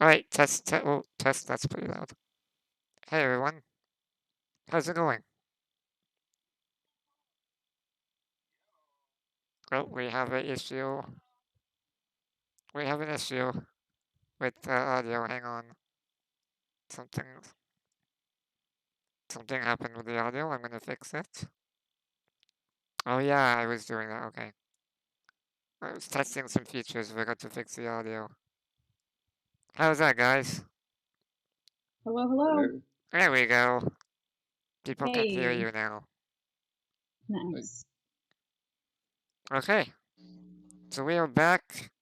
Alright, oh, test, that's pretty loud. Hey everyone, how's it going? Oh, we have an issue. We have an issue with the audio, hang on. Something happened with the audio, I'm gonna fix it. Oh yeah, I was doing that, okay. I was testing some features, forgot to fix the audio. How's that, guys? Hello, hello. There we go. People can hear Hey. you now. Nice. Okay, so we are back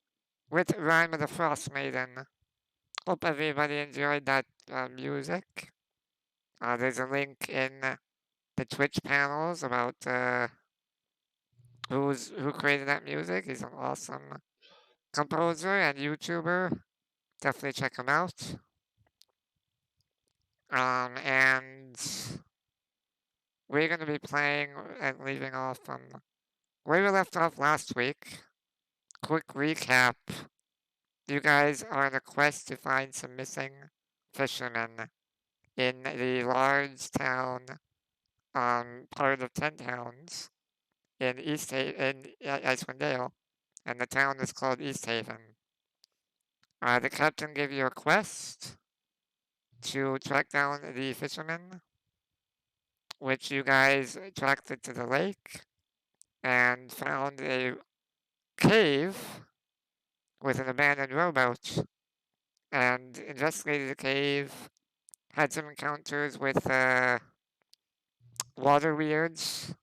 with Rime of the Frostmaiden. Hope everybody enjoyed that music. There's a link in the Twitch panels about who created that music. He's an awesome composer and YouTuber. Definitely check him out. And we're going to be playing and leaving off from where we left off last week. Quick recap. You guys are on a quest to find some missing fishermen in the large town part of 10 towns in Icewind Dale, and the town is called East Haven. The captain gave you a quest to track down the fishermen, which you guys tracked it to the lake and found a cave with an abandoned rowboat and investigated the cave, had some encounters with water weirds,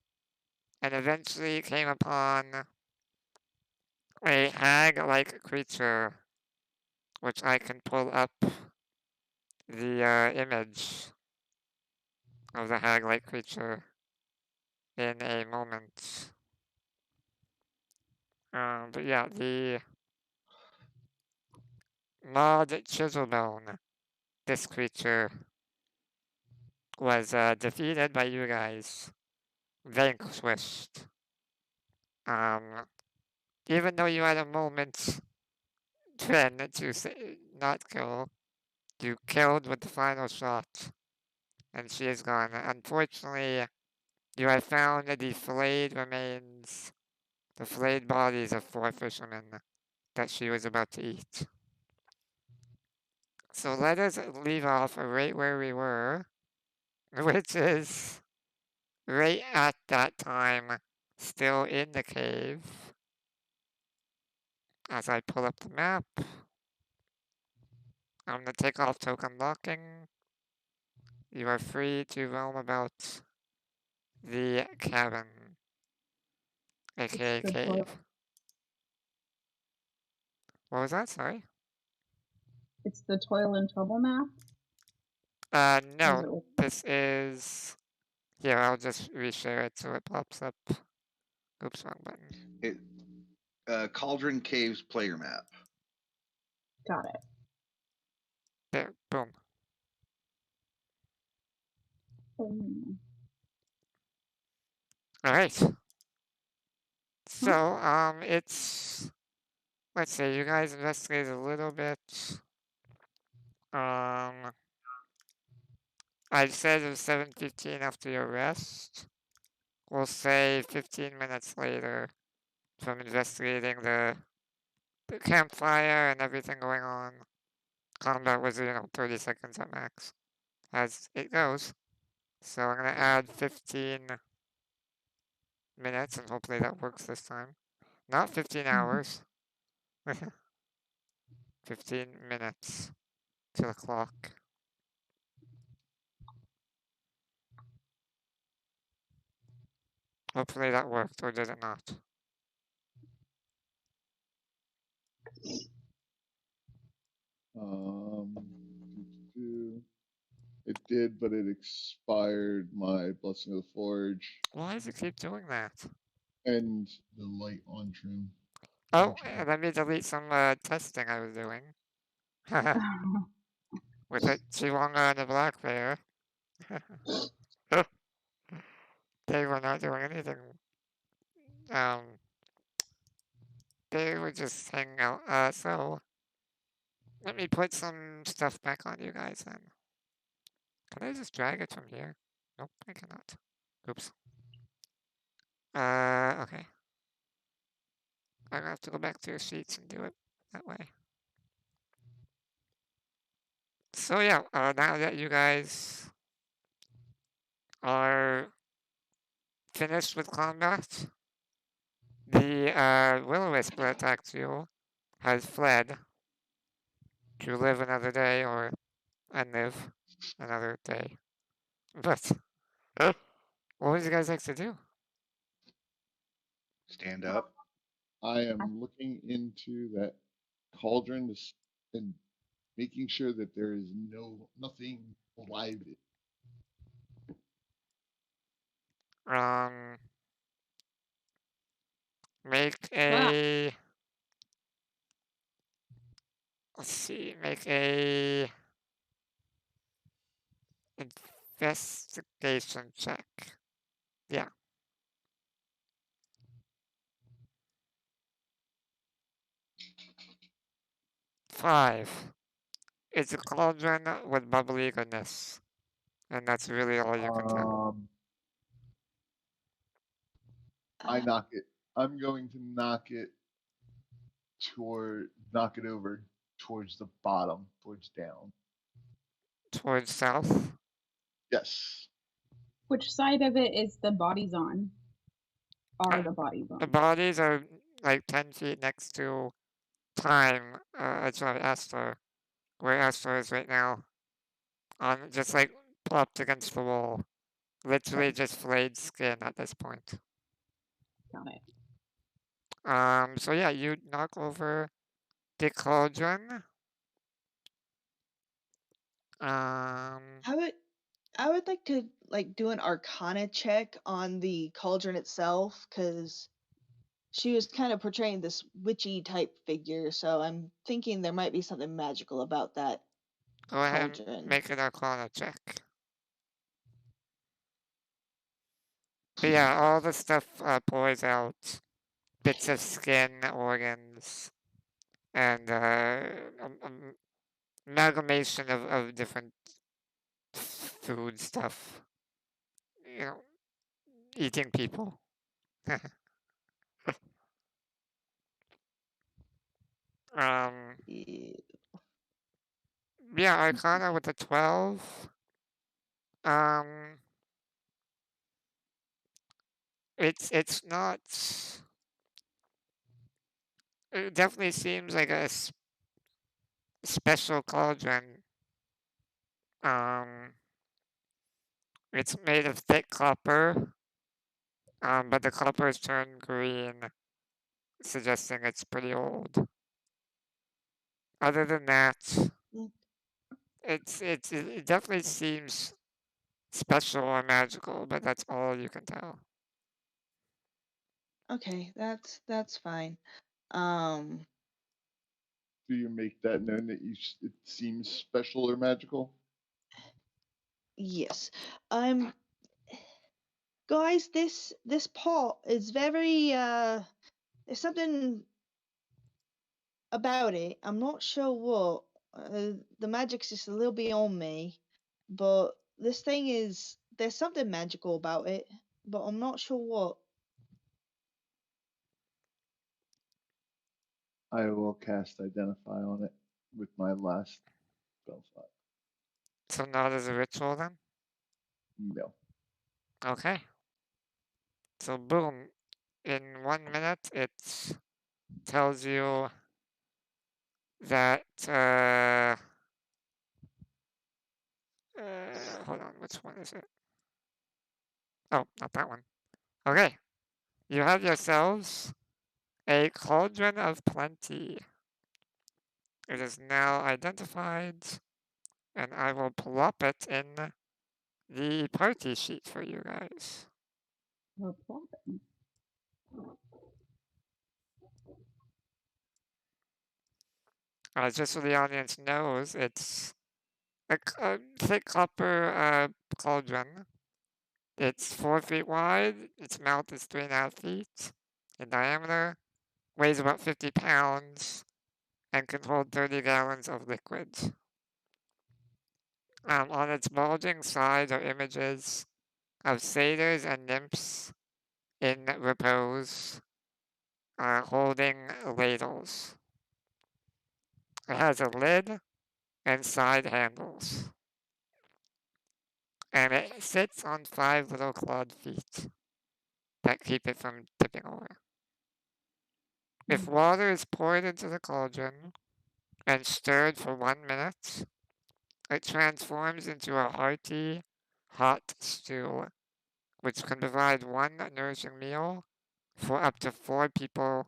and eventually came upon a hag-like creature, which I can pull up the image of the hag-like creature in a moment. But yeah, the Maud Chiselbone, this creature, was defeated by you guys, vanquished. Um, Even though you had a moment, Trin, to say, not kill, you killed with the final shot, and she is gone. Unfortunately, you have found the flayed remains, the flayed bodies of 4 fishermen that she was about to eat. So let us leave off right where we were, which is right at that time, still in the cave. As I pull up the map, I'm going to take off token locking. You are free to roam about the cabin, aka cave. What was that? Sorry? It's the Toil and Trouble map? No, this is... Here, I'll just reshare it so it pops up. Oops, wrong button. Cauldron Caves player map. Got it. There, boom. Alright. So, it's... Let's see, you guys investigated a little bit. I said it was 7:15 after your rest. We'll say 15 minutes later from investigating the campfire and everything going on. Combat was, 30 seconds at max, as it goes. So I'm going to add 15 minutes, and hopefully that works this time. Not 15 hours. 15 minutes to the clock. Hopefully that worked, or did it not? It did, but it expired my Blessing of the Forge. Why does it keep doing that? And the light on trim. Oh, let me delete some testing I was doing. With it Chihuahua and the black bear. They were not doing anything. They were just hanging out. So Let me put some stuff back on you guys then. Can I just drag it from here? Nope, I cannot. Oops. Okay. I'm gonna have to go back to your sheets and do it that way. So yeah, now that you guys are finished with combat, the will-o-wisp that attacked you has fled to live another day or unlive another day. But what would you guys like to do? Stand up. I am looking into that cauldron and making sure that there is nothing alive. Um, make Ah. a. Let's see. Make a investigation check. Yeah. Five. It's a cauldron with bubbly goodness, and that's really all you can tell. I knock it. I'm going to knock it over towards the bottom, towards down. Towards south. Yes. Which side of it is the bodies on? Are the bodies The on? bodies are like 10 feet next to Chime, sorry, Ashtar, where Ashtar is right now. On just like plopped against the wall. Literally just flayed skin at this point. Got it. So yeah, you knock over the cauldron. Um, I would like to do an Arcana check on the cauldron itself, because she was kind of portraying this witchy type figure, so I'm thinking there might be something magical about that go ahead and cauldron. make an Arcana check. But yeah, all the stuff pours out bits of skin, organs, and amalgamation of different food stuff. You know, eating people. um, Yeah. yeah, Arcana with a 12. Um, it's not. It definitely seems like a special cauldron. Um, it's made of thick copper. But the copper is turned green, suggesting it's pretty old. Other than that, Mm. it definitely seems special or magical, but that's all you can tell. Okay, that's fine. Um, Do you make that known that it seems special or magical? yes. Guys, this pot is very there's something about it. I'm not sure what. The magic's just a little beyond me, but this thing there's something magical about it, but I'm not sure what. I will cast Identify on it with my last spell slot. So not as a ritual then? No. Okay. So boom, in 1 minute it tells you that hold on, which one is it? Oh, not that one. Okay. You have yourselves a cauldron of plenty. It is now identified, and I will plop it in the party sheet for you guys. No problem. Just so the audience knows, it's a thick copper cauldron. It's 4 feet wide, its mouth is 3.5 feet in diameter, weighs about 50 pounds, and can hold 30 gallons of liquid. On its bulging side are images of satyrs and nymphs in repose, holding ladles. It has a lid and side handles, and it sits on 5 little clawed feet that keep it from tipping over. If water is poured into the cauldron and stirred for 1 minute, it transforms into a hearty, hot stew, which can provide 1 nourishing meal for up to 4 people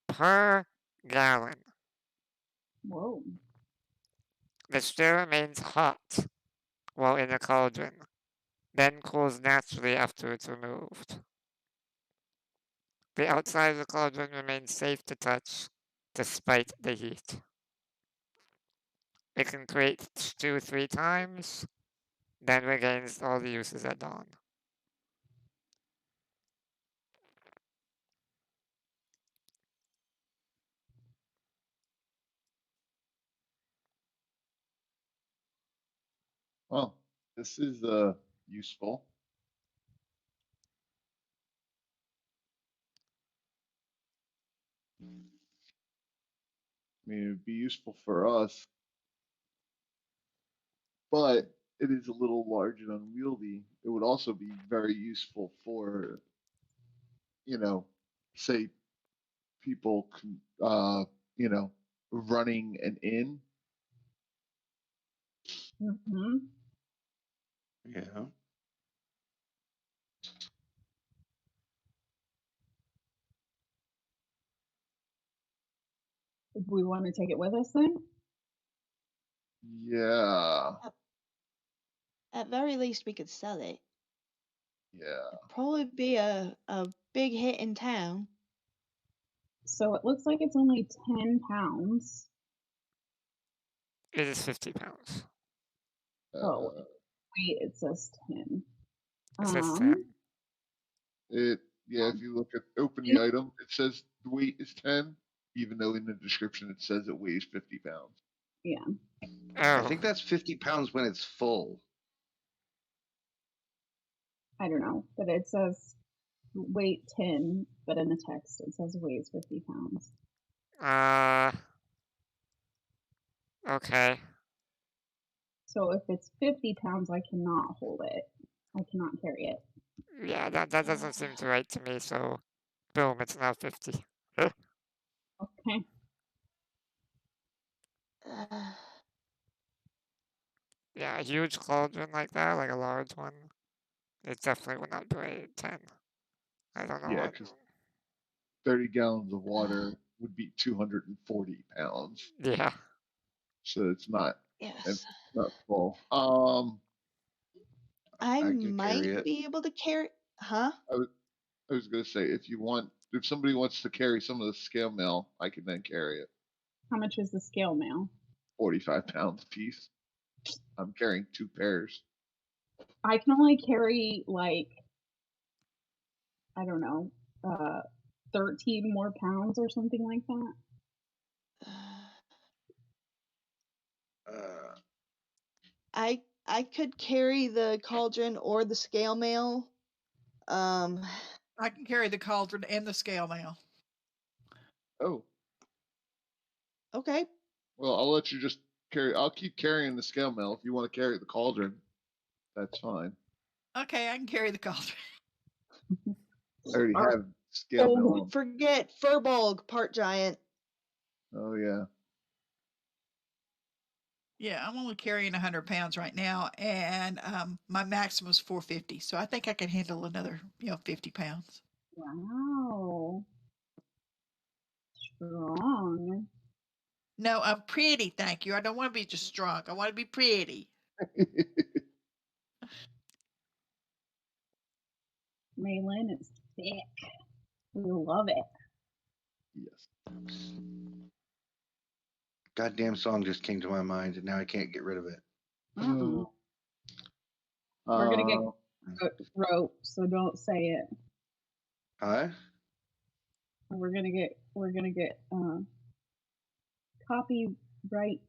per gallon. Whoa. The stew remains hot while in the cauldron, then cools naturally after it's removed. The outside of the cauldron remains safe to touch despite the heat. It can create stew 3 times, then regains all the uses at dawn. Well, this is useful. I mean, it would be useful for us, but it is a little large and unwieldy. It would also be very useful for, say people, running an inn. Mm-hmm. Yeah. Do we want to take it with us then? Yeah, At very least, we could sell it. yeah. Probably be a big hit in town. So it looks like it's only 10 pounds. It is 50 pounds. Oh, wait, it says 10. It says 10. If you look at open the item, it says the weight is 10, even though in the description it says it weighs 50 pounds. Yeah. I Oh, think that's 50 pounds when it's full. I don't know, but it says weight 10, but in the text it says weighs 50 pounds. okay. So if it's 50 pounds, I cannot hold it. I cannot carry it. Yeah, that doesn't seem to right to me, so boom, it's now 50. Okay. Yeah, a huge cauldron like that, like a large one, it definitely would not weigh 10. I don't know Yeah, what. because 30 gallons of water would be 240 pounds. Yeah. So it's not Yes. not full. I can might carry it. be able to carry. Huh? I was gonna say if somebody wants to carry some of the scale mail, I can then carry it. How much is the scale mail? 45 pounds a piece. I'm carrying 2 pairs. I can only carry like, I don't know, 13 more pounds or something like that. I could carry the cauldron or the scale mail. I can carry the cauldron and the scale mail. Oh, Okay. well, I'll let you just carry. I'll keep carrying the scale mail if you want to carry the cauldron. That's fine. Okay, I can carry the cauldron. I already Are- have scale mail. Don't forget Furbolg, part giant. Oh yeah. Yeah, I'm only carrying 100 pounds right now, and my maximum is 450. So I think I can handle another, 50 pounds. Wow. Strong. No, I'm pretty, thank you. I don't want to be just strong. I want to be pretty. Mialin is thick. We love it. Yes. Goddamn song just came to my mind, and now I can't get rid of it. Uh-oh. Uh, We're gonna get rope, so don't say it. Huh? We're gonna get copyright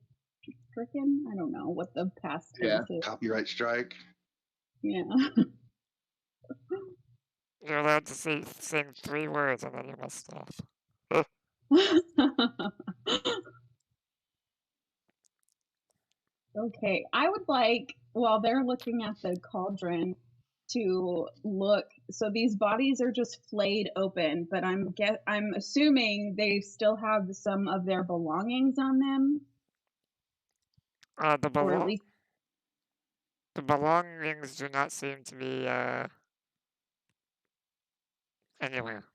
stricken? I don't know what the past Yeah. tense is. Copyright strike. Yeah. You're allowed to sing 3 words and then you must stop. Okay, I would like, while they're looking at the cauldron, to look. So these bodies are just flayed open, but I'm assuming they still have some of their belongings on them, or at least. The belongings do not seem to be anywhere.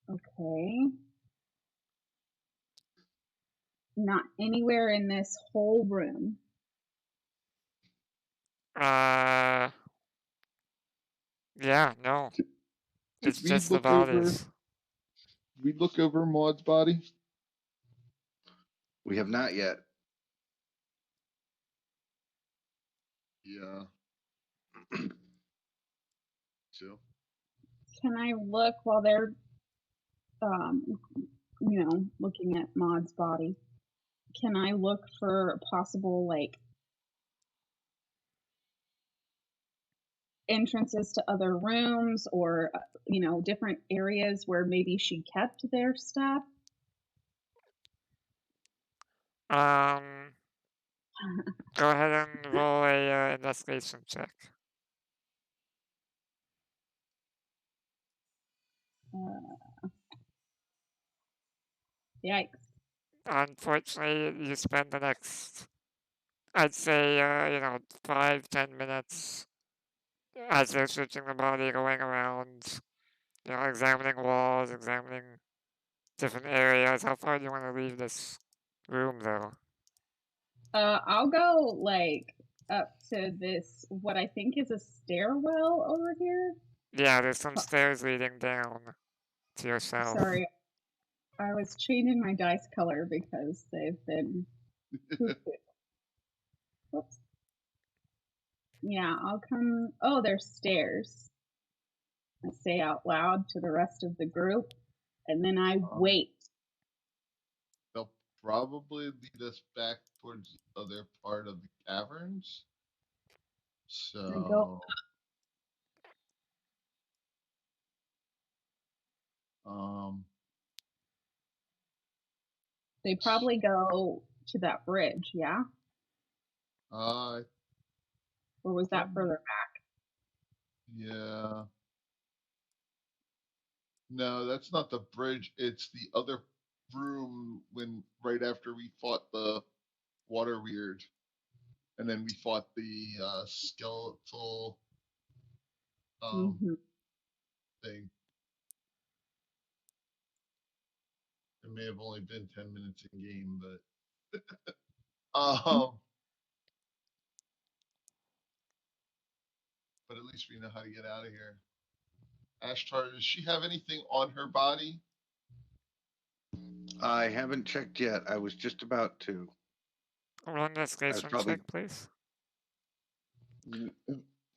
Okay. Not anywhere in this whole room. Yeah, no. Did It's we just the look over? bodies. Did we look over Maud's body? We have not yet. Yeah. So. Can I look while they're, looking at Maud's body? Can I look for possible, like, entrances to other rooms or, different areas where maybe she kept their stuff? Go ahead and roll a investigation check. Yikes. Unfortunately, you spend the next, I'd say, 5-10 minutes as they're searching the body, going around, examining walls, examining different areas. How far do you want to leave this room, though? I'll go, like, up to this, what I think is a stairwell over here. Yeah, there's some stairs leading down to your cell. Sorry, I was changing my dice color because they've been Whoops. Yeah, I'll come. Oh, there's stairs. I say out loud to the rest of the group, and then I wait. They'll probably lead us back towards the other part of the caverns. I go. They probably go to that bridge, yeah? Or was that further back? Yeah. No, that's not the bridge. It's the other room right after we fought the water weird. And then we fought the skeletal thing. It may have only been 10 minutes in game, but but at least we know how to get out of here. Ashtar, does she have anything on her body? I haven't checked yet. I was just about to. Roll an investigation check, please.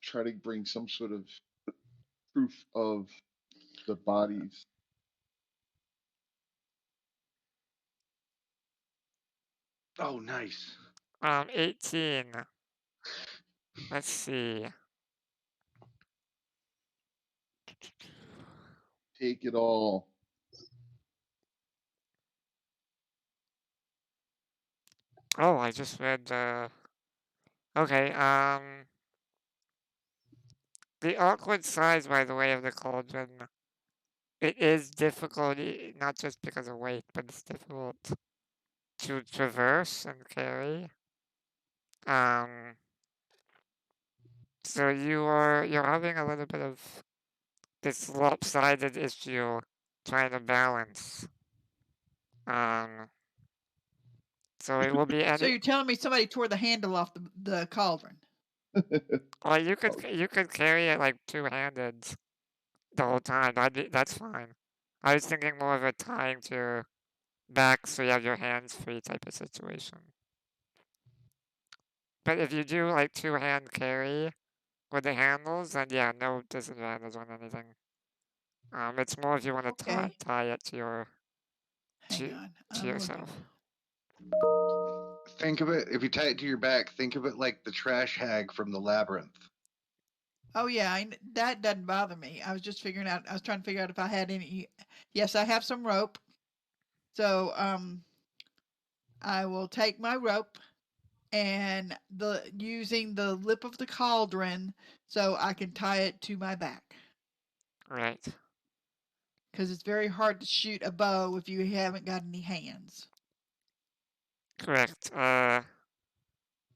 Try to bring some sort of proof of the bodies. Oh, nice. 18. Let's see. Take it all. Oh, I just read, okay, the awkward size, by the way, of the cauldron, it is difficult, not just because of weight, but it's difficult to traverse and carry. So you're having a little bit of this lopsided issue trying to balance. So it will be So you're telling me somebody tore the handle off the cauldron? Well, you could carry it like two-handed the whole time. That's fine. I was thinking more of a tying to your back so you have your hands free type of situation. But if you do like two-hand carry with the handles, and yeah, no disadvantage on anything. It's more if you want to Okay. tie it to your Hang on. to I'm yourself. looking. Think of it, if you tie it to your back, think of it like the trash hag from the labyrinth. Oh yeah, that doesn't bother me. I was just figuring out. I was trying to figure out if I had any. Yes, I have some rope. So I will take my rope and using the lip of the cauldron, so I can tie it to my back. Right. Because it's very hard to shoot a bow if you haven't got any hands. Correct.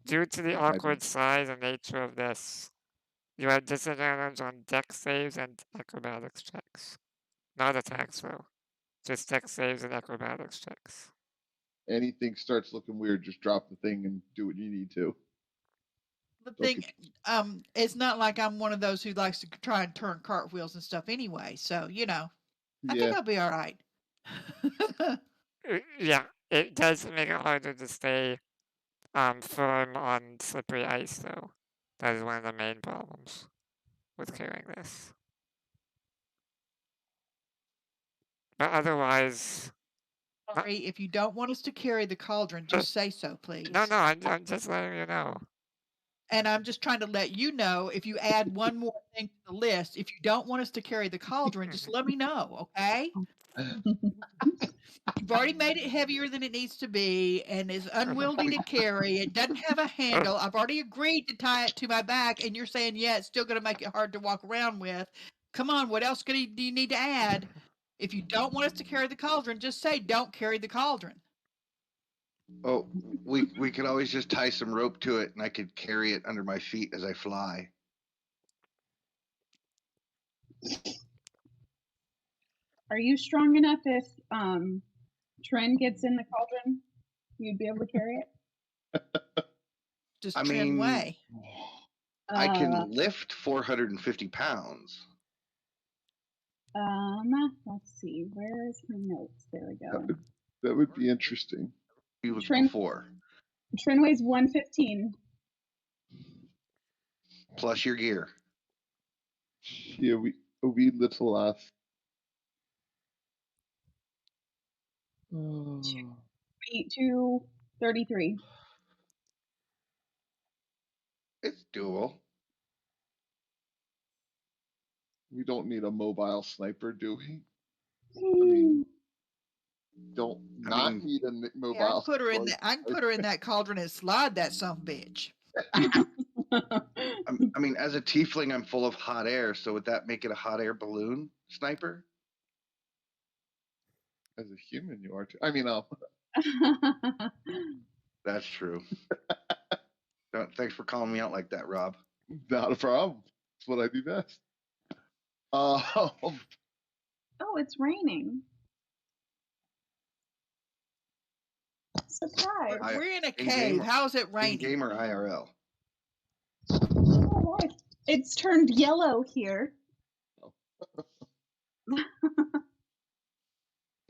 Due to the awkward size and nature of this, you have disadvantage on dex saves and acrobatics checks. Not attacks, though. Just dex saves and acrobatics checks. Anything starts looking weird, just drop the thing and do what you need to. The Don't thing, it's not like I'm one of those who likes to try and turn cartwheels and stuff anyway. So I think Yeah, I'll be all right. Yeah, it does make it harder to stay firm on slippery ice, though. That is one of the main problems with carrying this. But otherwise, Sorry, if you don't want us to carry the cauldron, just say so, please. no, I'm just letting you know. And I'm just trying to let you know, if you add one more thing to the list, if you don't want us to carry the cauldron, just let me know, okay? You've already made it heavier than it needs to be and is unwieldy to carry. It doesn't have a handle. I've already agreed to tie it to my back, and you're saying, yeah, it's still going to make it hard to walk around with. Come on, what else do you need to add? If you don't want us to carry the cauldron, just say don't carry the cauldron. Oh, we could always just tie some rope to it, and I could carry it under my feet as I fly. Are you strong enough if Trin gets in the cauldron? You'd be able to carry it? Just I Trin mean, way. I can lift 450 pounds. Let's see. Where's my notes? There we go. that would be interesting. He was Trin- before. Trin weighs 115. Plus your gear. Yeah, we little us. 233. It's doable. We don't need a mobile sniper, do we? I mean, need a mobile. Hey, I can put her in that. I can put her in that cauldron and slide that son of a bitch. I mean, as a tiefling, I'm full of hot air. So would that make it a hot air balloon sniper? As a human, you are too. I mean, That's true. Thanks for calling me out like that, Rob. not a problem. It's what I do best. Oh, it's raining. Surprise. We're in a in cave. game- How is it raining? In game or IRL? Oh, it's turned yellow here.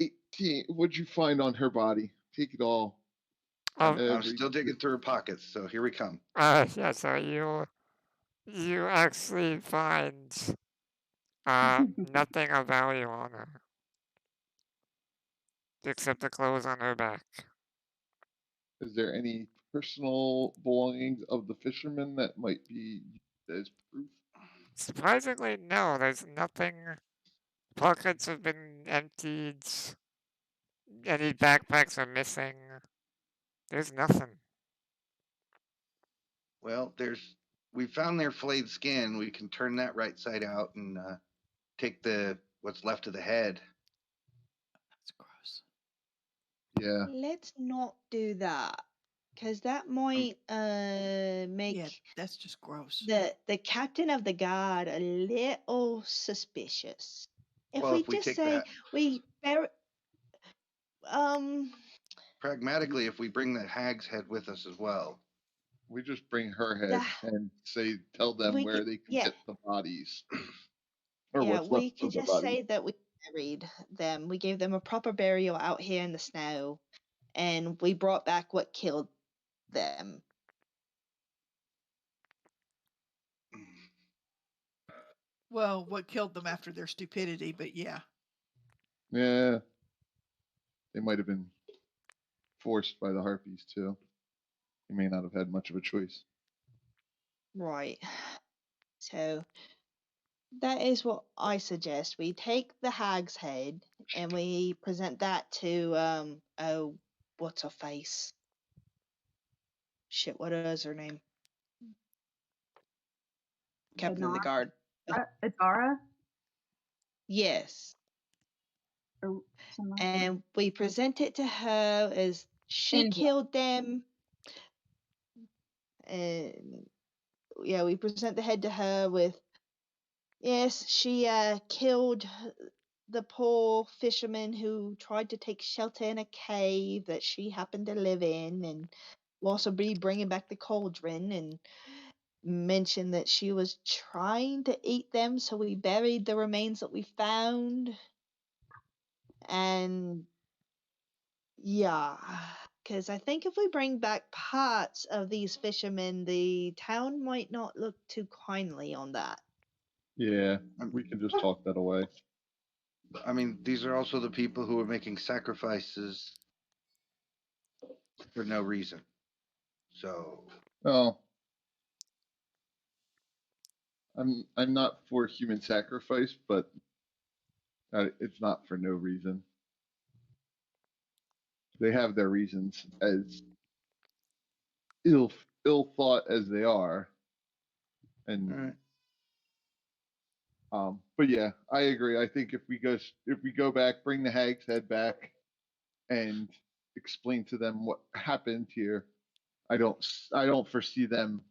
18. What'd you find on her body? Take it all. I'm still digging through her pockets, so here we come. Yeah, so you actually find nothing of value on her. Except the clothes on her back. Is there any personal belongings of the fisherman that might be used as proof? Surprisingly, no, there's nothing. Pockets have been emptied. Any backpacks are missing. There's nothing. Well, we found their flayed skin. We can turn that right side out and take what's left of the head. That's gross. Yeah. Let's not do that, because that might make Yeah, that's just gross. the captain of the guard a little suspicious. If Well, we if we just take say that- we bury, Pragmatically, if we bring the hag's head with us as well. We just bring her head and tell them we where could- they can yeah. get the bodies. Or yeah, what's we left could of the just body. say that we buried them. We gave them a proper burial out here in the snow, and we brought back what killed them. Well, what killed them after their stupidity, but yeah. Yeah. They might have been forced by the harpies too. They may not have had much of a choice. Right. So that is what I suggest. We take the hag's head and we present that to oh, what's her face? Shit, what is her name? Captain of the guard. Atara Yes. or something. And we present it to her as she Angel. killed them. And yeah, we present the head to her with, yes, she killed the poor fisherman who tried to take shelter in a cave that she happened to live in, and we'll also be bringing back the cauldron and mention that she was trying to eat them, so we buried the remains that we found. And yeah, because I think if we bring back parts of these fishermen, the town might not look too kindly on that. Yeah, we can just talk that away. I mean, these are also the people who are making sacrifices for no reason. So, Oh, I'm not for human sacrifice, but it's not for no reason. They have their reasons, as ill thought as they are, and all right. but yeah, I agree. I think if we go back, bring the hag's head back, and explain to them what happened here, I don't foresee them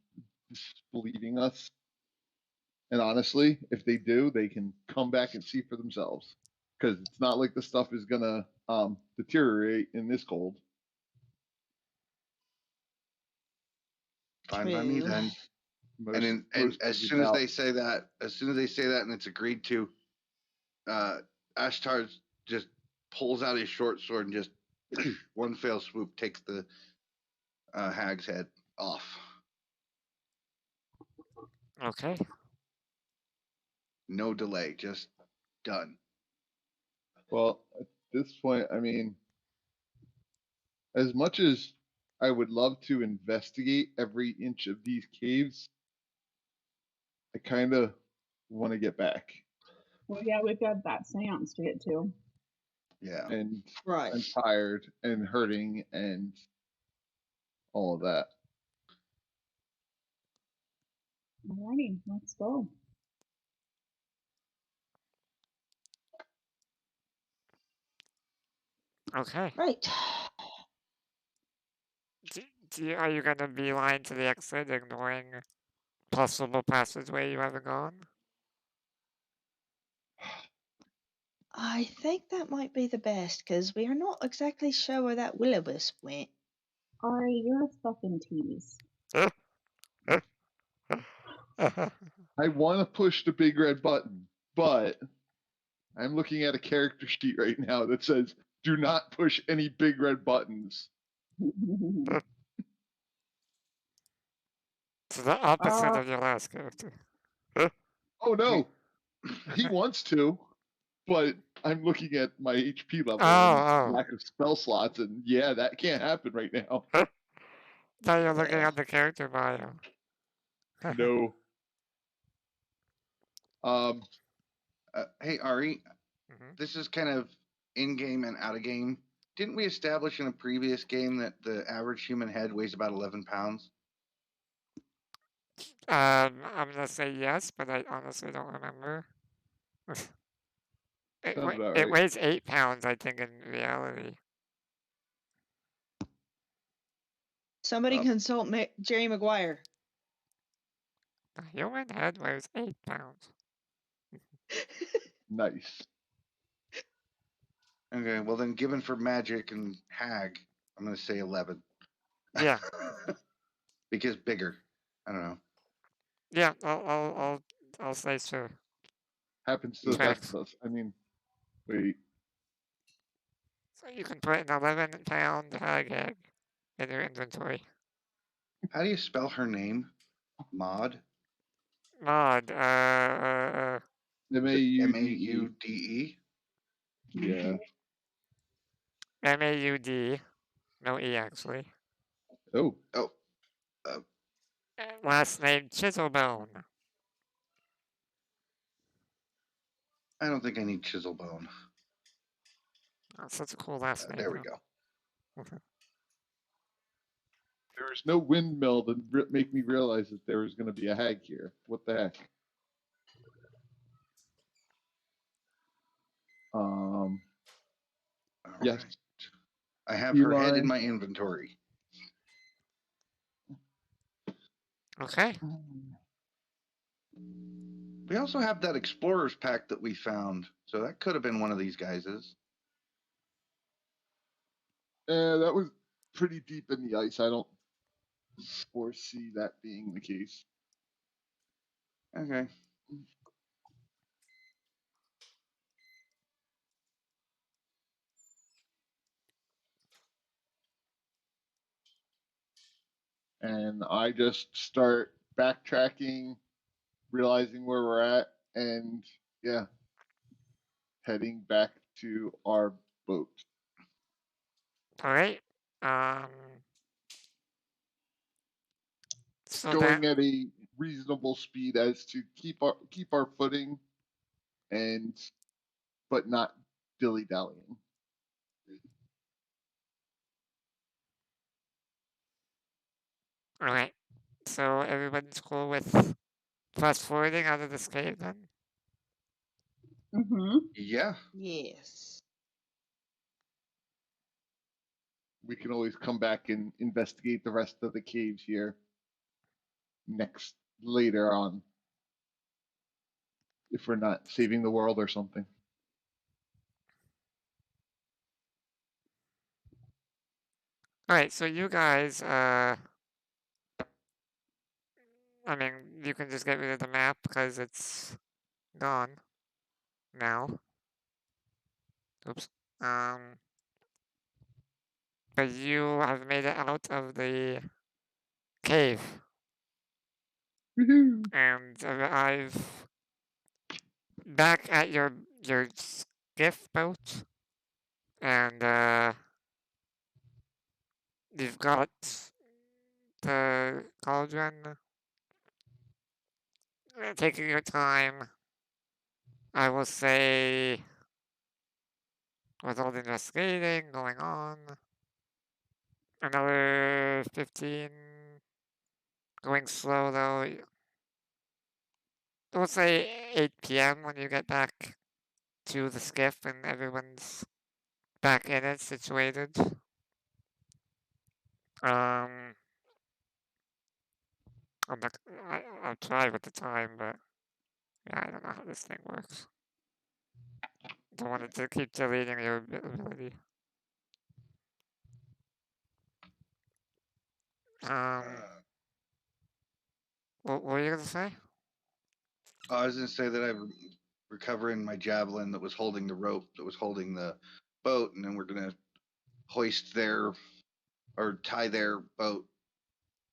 disbelieving us. And honestly, if they do, they can come back and see for themselves, because it's not like the stuff is gonna deteriorate in this cold. Fine by me True. then. Most, And as soon as they say that, and it's agreed to, Ashtar just pulls out his short sword and just one fell swoop takes the hag's head off. Okay. No delay, just done. Well, at this point, I mean, as much as I would love to investigate every inch of these caves, I kind of want to get back. Well, yeah, we've got that seance to get to. Yeah. And Right. I'm tired and hurting and all of that. Alrighty, let's go. Okay. Right. Are you gonna beeline to the exit, ignoring possible passageway you haven't gone? I think that might be the best, because we are not exactly sure where that will-o-wisp went. Ari, you're a fucking tease. I want to push the big red button, but I'm looking at a character sheet right now that says, do not push any big red buttons. It's the opposite of your last character. Oh no, he wants to, but I'm looking at my HP level and Oh. lack of spell slots, and yeah, that can't happen right now. Now you're looking Yeah. at the character bio. No. Hey Ari, Mhm. this is kind of in game and out of game. Didn't we establish in a previous game that the average human head weighs about 11 pounds? I'm gonna say yes, but I honestly don't remember. Sounds about It right. weighs 8 pounds, I think, in reality. Somebody consult Jerry Maguire. The human head weighs 8 pounds. Nice. Okay, well then, given for magic and hag, I'm gonna say 11. Yeah. Because bigger. I don't know. Yeah, I'll say sure. Happens to the Correct. best of us. I mean, wait. So you can put an 11-pound hag egg in your inventory. How do you spell her name? Maud? Mod. MAUDE. MAUDE. Yeah. MAUD. No E, actually. Oh. Oh, Last name Chiselbone. I don't think I need Chiselbone. That's such a cool last name. There we though. go. There was no windmill to make me realize that there was going to be a hag here. What the heck? All Yes. right. I have her head Eli. in my inventory. Okay. We also have that explorer's pack that we found, so that could have been one of these guys's. That was pretty deep in the ice. I don't foresee that being the case. Okay. And I just start backtracking, realizing where we're at, and yeah, heading back to our boat. All right. So Going then, at a reasonable speed as to keep our footing, and but not dilly dallying. all right. So everyone's cool with fast forwarding out of this cave then? Mm-hmm. Yeah. Yes. We can always come back and investigate the rest of the caves here later on, if we're not saving the world or something. All right. So you guys, I mean, you can just get rid of the map because it's gone now. Oops. But you have made it out of the cave and arrive back at your skiff boat, and you've got the cauldron. Taking your time, I will say, with all the investigating going on, another 15. Going slow though. We'll say 8 p.m. when you get back to the skiff and everyone's back in it, situated. I'll try with the time, but yeah, I don't know how this thing works. Don't want it to keep deleting your ability. What were you gonna say? I was going to say that I'm recovering my javelin that was holding the rope that was holding the boat, and then we're going to hoist their or tie their boat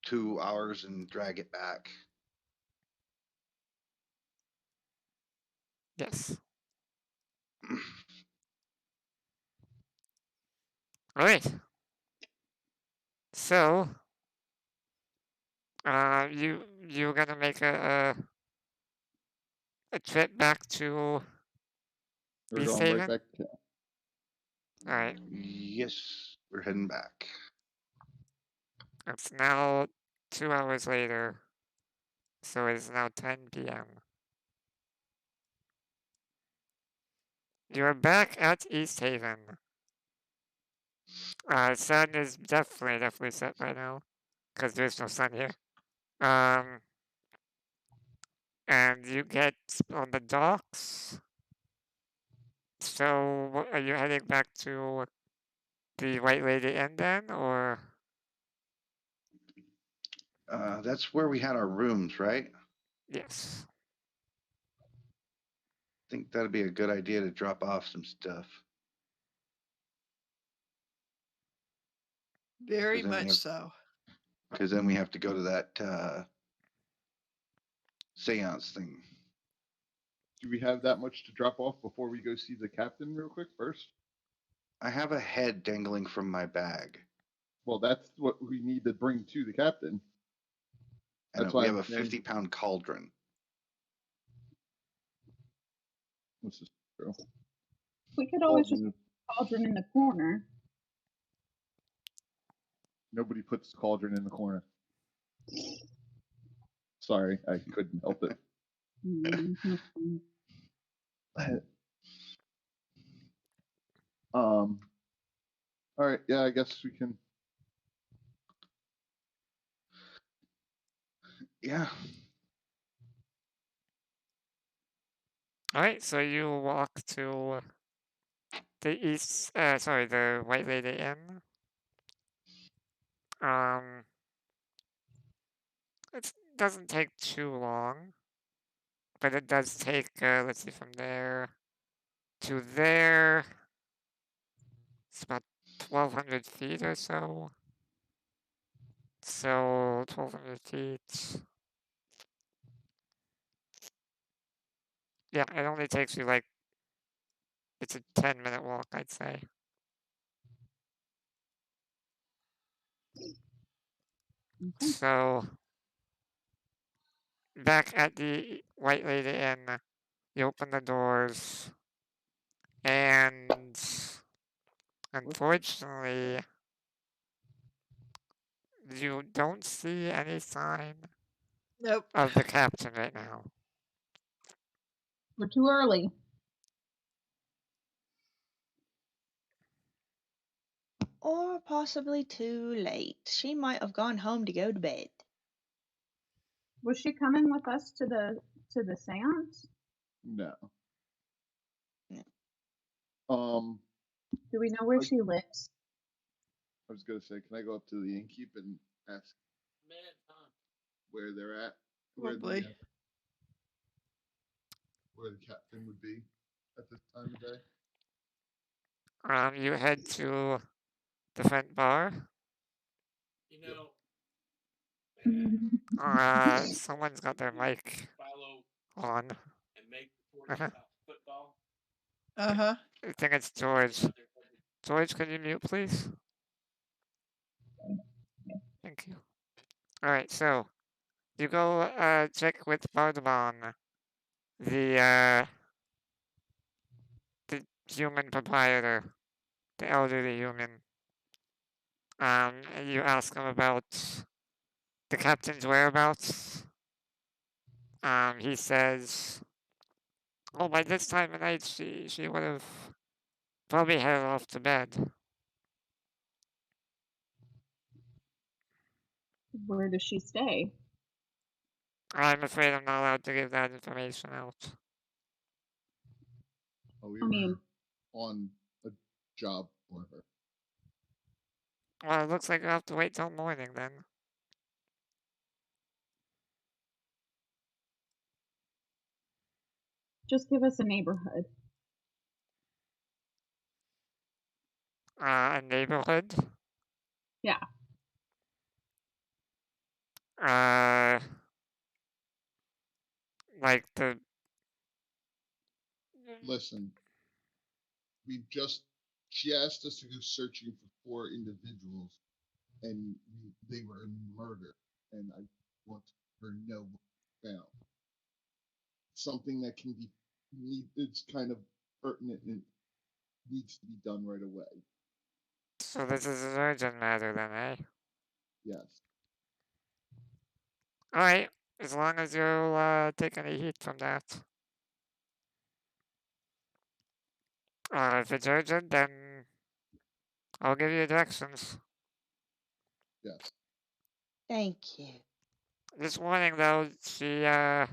to ours and drag it back. Yes. All right. So, you're gonna make a trip back to We're East going right Haven? back to All right. Yes, we're heading back. It's now 2 hours later, so it is now 10 p.m. You're back at East Haven. Sun is definitely set by now, because there's no sun here. And you get on the docks. So, are you heading back to the White Lady Inn then, or? That's where we had our rooms, right? Yes. I think that'd be a good idea to drop off some stuff. Very then we much have- so. Because then we have to go to that seance thing. Do we have that much to drop off before we go see the captain real quick first? I have a head dangling from my bag, Well, that's what we need to bring to the captain. and That's we why have I'm a saying 50-pound cauldron. this is true. We could always just Cauldron- put cauldron in the corner. Nobody puts the cauldron in the corner. Sorry, I couldn't help it. Mhm. All right, yeah, I guess we can. Yeah. All right, so you walk to the east. Sorry, the White Lady Inn. It doesn't take too long, but it does take. Let's see, from there to there. It's about 1,200 feet or so. So 1,200 feet. Yeah, it only takes you like. It's a 10-minute walk, I'd say. Okay. So back at the White Lady Inn, you open the doors, and unfortunately, you don't see any sign Nope. of the captain right now. We're too early. Or possibly too late. She might have gone home to go to bed. Was she coming with us to the seance? No. No. Do we know where she lives? I was gonna say, can I go up to the innkeep and ask where they're at? Probably. Where the captain would be at this time of day? You head to the front bar. Someone's got their mic on. Uh-huh. I think it's George. George, can you mute, please? Thank you. All right, so you go check with Bardavon, the human proprietor, the elderly human. You ask him about the captain's whereabouts. He says, "Oh, by this time of night, she would have probably headed off to bed." Where does she stay? I'm afraid I'm not allowed to give that information out. Oh, we I mean, were on a job for her. Well, it looks like you'll have to wait till morning then. just give us a neighborhood. A neighborhood. Yeah. Like the. Listen, she asked us to go searching for 4 individuals, and they were in murder, and I want her to know what we found. Something that can be, it's kind of pertinent and needs to be done right away. So this is an urgent matter then, eh? Yes. Alright, as long as you'll take any heat from that. If it's urgent, then I'll give you directions. Yes. Thank you. This morning, though, her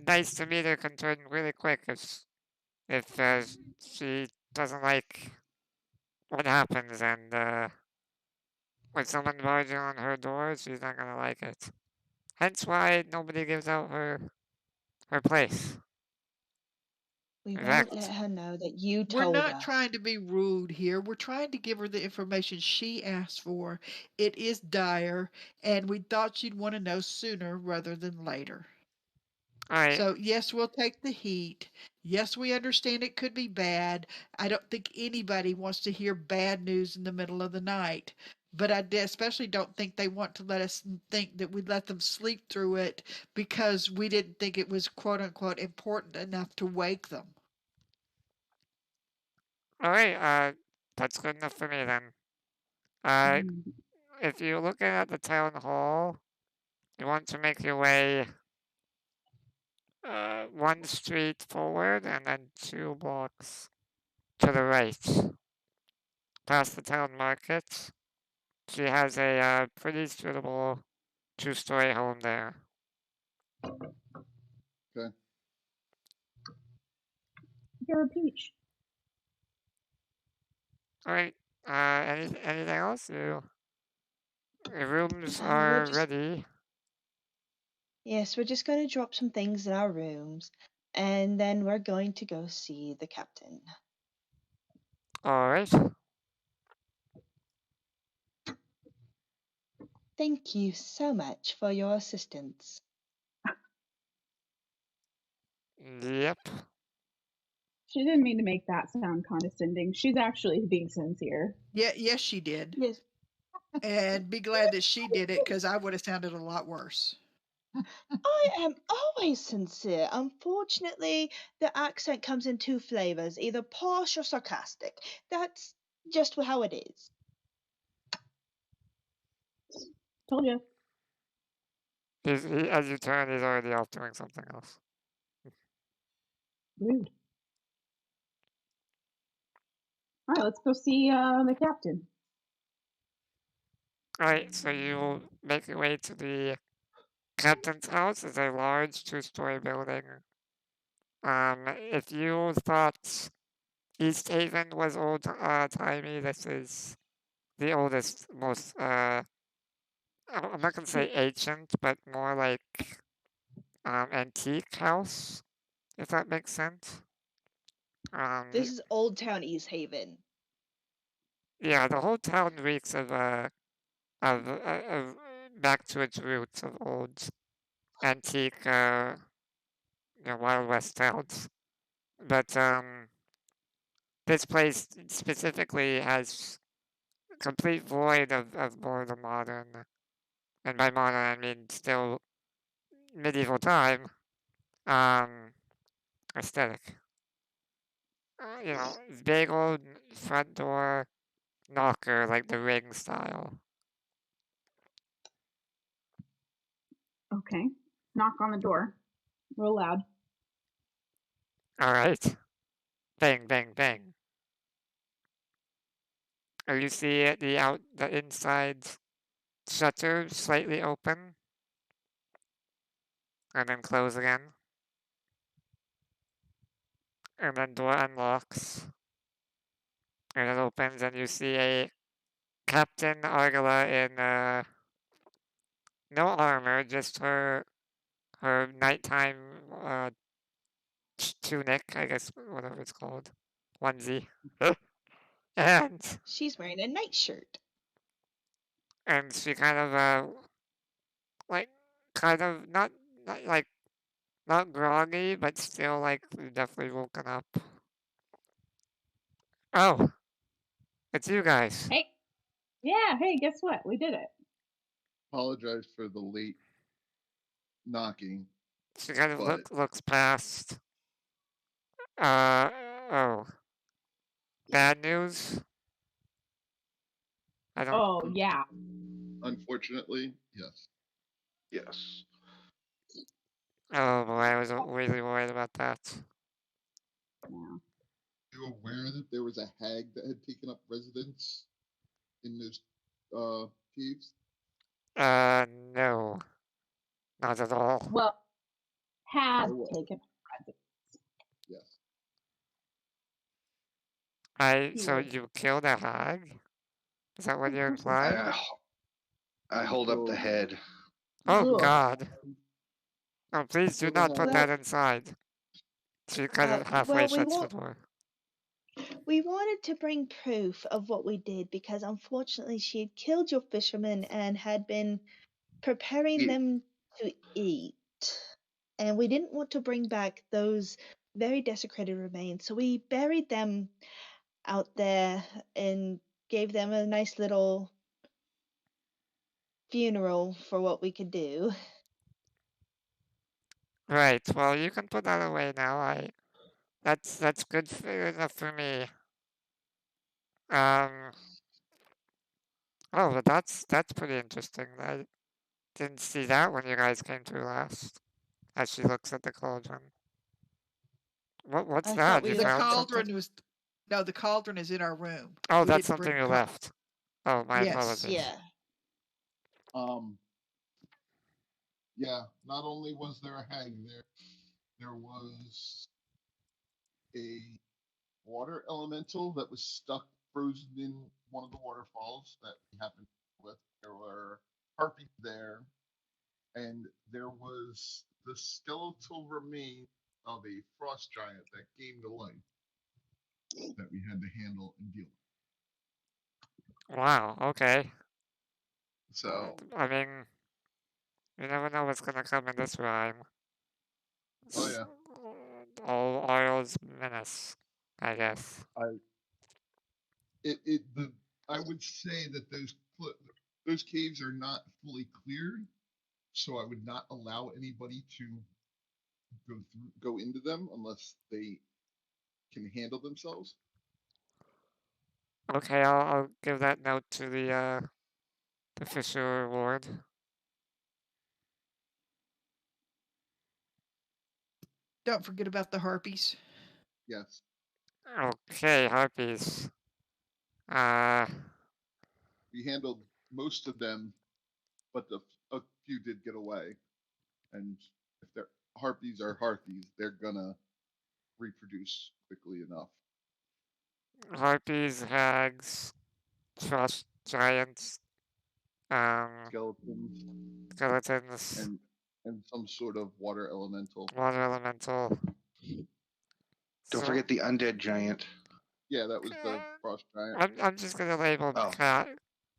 nice to meet her can turn really quick if she doesn't like what happens, and with someone barging on her door, she's not gonna like it. Hence why nobody gives out her place. We In won't fact, let her know that you We're told not us. trying to be rude here. We're trying to give her the information she asked for. It is dire, and we thought she'd want to know sooner rather than later. All right. So, yes, we'll take the heat. Yes, we understand it could be bad. I don't think anybody wants to hear bad news in the middle of the night. But I especially don't think they want to let us think that we let them sleep through it because we didn't think it was quote unquote important enough to wake them. All right. That's good enough for me then. Uh, Mm. if you're looking at the town hall, you want to make your way one street forward and then 2 blocks to the right, past the town market. She has a pretty suitable 2-story home there. You're a peach. All right. Anything else? Your rooms We're are just ready. yes, we're just going to drop some things in our rooms, and then we're going to go see the captain. All right. Thank you so much for your assistance. Yep. She didn't mean to make that sound condescending. She's actually being sincere. Yeah, yes, she did. Yes. And be glad that she did it because I would have sounded a lot worse. I am always sincere. Unfortunately, the accent comes in 2 flavors, either posh or sarcastic. That's just how it is. Told you. As you turn, he's already off doing something else. Rude. All right, let's go see the captain. All right. So you make your way to the captain's house. It's a large 2-story building. If you thought East Haven was old timey, this is the oldest, most I'm not gonna say ancient, but more like antique house, if that makes sense. This is Old Town East Haven. Yeah, the whole town reeks of back to its roots of old antique, Wild West towns. But this place specifically has complete void of more the modern, and by modern I mean still medieval time, aesthetic. Big old front door knocker like the Ring style. Okay. Knock on the door. Real loud. All right. Bang, bang, bang. You see the inside shutter slightly open, and then close again, and then door unlocks, and it opens, and you see a Captain Argala in no armor, just her nighttime tunic, I guess, whatever it's called, onesie, and She's wearing a nightshirt. she kind of like kind of not like not groggy, but still like definitely woken up. Oh, it's you guys. Hey. Yeah, hey, guess what? We did it. Apologize for the late knocking. She kind of But- looks past. Oh. Bad news? I don't. Oh, yeah. Unfortunately, yes. Yes. Oh boy, I was really worried about that. Yeah. You aware that there was a hag that had taken up residence in those caves? No. Not at all. Well, had Oh, well. taken. Yes. So you killed a hag? Is that what you're Of course implying? I hold up the head. Oh Ugh. god. Oh, please do Kill the not put hag. that inside. She kind of halfway well, we shuts the won't. door. We wanted to bring proof of what we did because unfortunately she had killed your fishermen and had been preparing Ye- them to eat. and we didn't want to bring back those very desecrated remains, so we buried them out there and gave them a nice little funeral for what we could do. Right. Well, you can put that away now. That's good enough for me. Um. Oh, but that's pretty interesting. I didn't see that when you guys came through last. As she looks at the cauldron. What's I thought that? You we The left found it. something? cauldron was no, the cauldron is in our room. Oh, We that's didn't something bring you left. Oh, my Yes. apologies. Yeah. Yeah, not only was there a hag there was a water elemental that was stuck frozen in one of the waterfalls that we happened with. There were harpies there, and there was the skeletal remain of a frost giant that came to life that we had to handle and deal with. Wow. Okay. So, I mean, you never know what's gonna come in this rhyme. oh yeah, All oils menace, I guess. I would say that those caves are not fully cleared, so I would not allow anybody to go into them unless they can handle themselves. Okay, I'll give that note to the Fisher Ward. Don't forget about the harpies. Yes. Okay, harpies. Uh, We handled most of them, but a few did get away. And if they're harpies, they're gonna reproduce quickly enough. harpies, hags, frost giants, Skeletons skeletons, and some sort of water elemental. water elemental. Don't So, forget the undead giant. Yeah, that was the frost giant. I'm just gonna label Oh.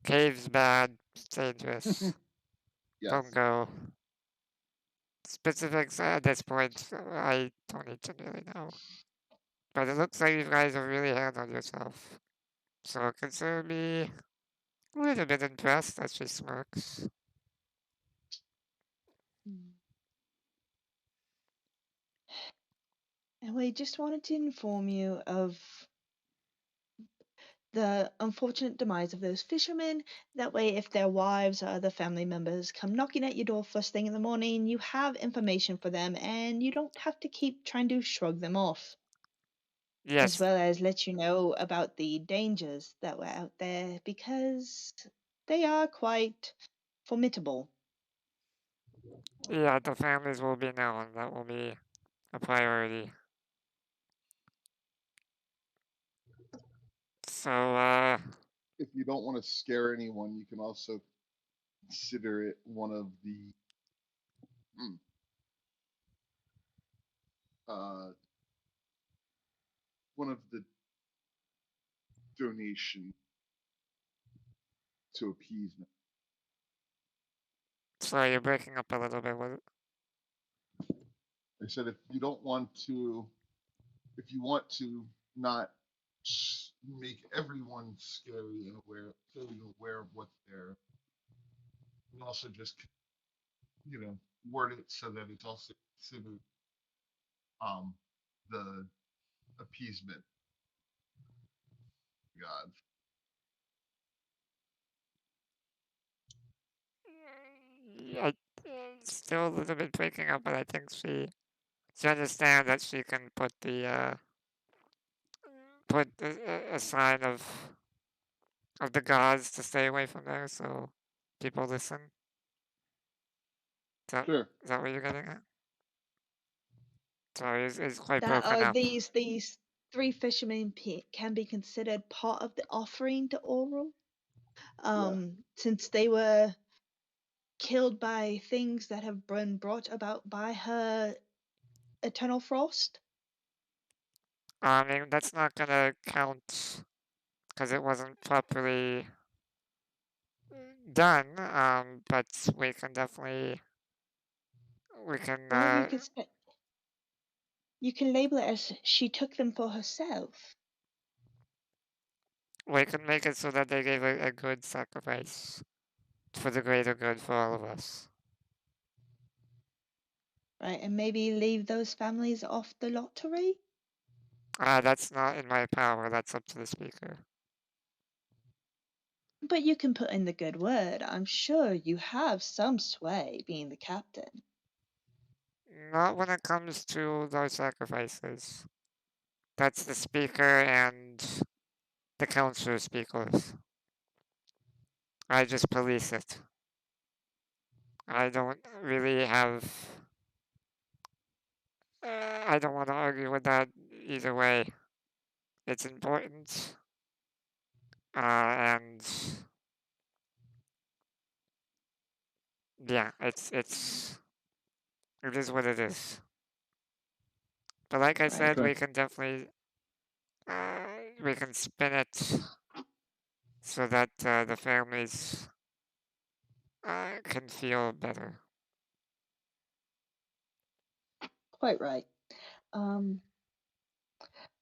caves bad, dangerous. Yes. Don't go. Specifics at this point, I don't need to really know. But it looks like you guys have really handled yourself. So consider me a little bit impressed as she smirks. And we just wanted to inform you of the unfortunate demise of those fishermen. That way, if their wives or other family members come knocking at your door first thing in the morning, you have information for them and you don't have to keep trying to shrug them off. As Yes, well as let you know about the dangers that were out there because they are quite formidable. yeah, the families will be known. That will be a priority. So, If you don't want to scare anyone, you can also consider it one of the one of the donation to appeasement. so you're breaking up a little bit. I said if you want to not make everyone scary and aware of what's there, you can also just word it so that it's also considered the appeasement god. I, still a little bit breaking up, but I think she understands that she can put a sign of the gods to stay away from there, so people listen. Sure. Is that what you're getting at? Sorry, it's quite That broken up. these three fishermen can be considered part of the offering to Oral, since they were killed by things that have been brought about by her eternal frost. I mean, that's not gonna count because it wasn't properly done. But we can definitely we can Or you can label it as she took them for herself. make it so that they gave a good sacrifice for the greater good for all of us. Right, and maybe leave those families off the lottery? That's not in my power. That's up to the speaker. But you can put in the good word. I'm sure you have some sway being the captain. Not when it comes to those sacrifices. That's the speaker and the council speakers. I just police it. I don't really have. I don't want to argue with that either way. It's important. And yeah, it is what it is. But like I said, Okay. we can definitely we can spin it so that the families can feel better. Quite right.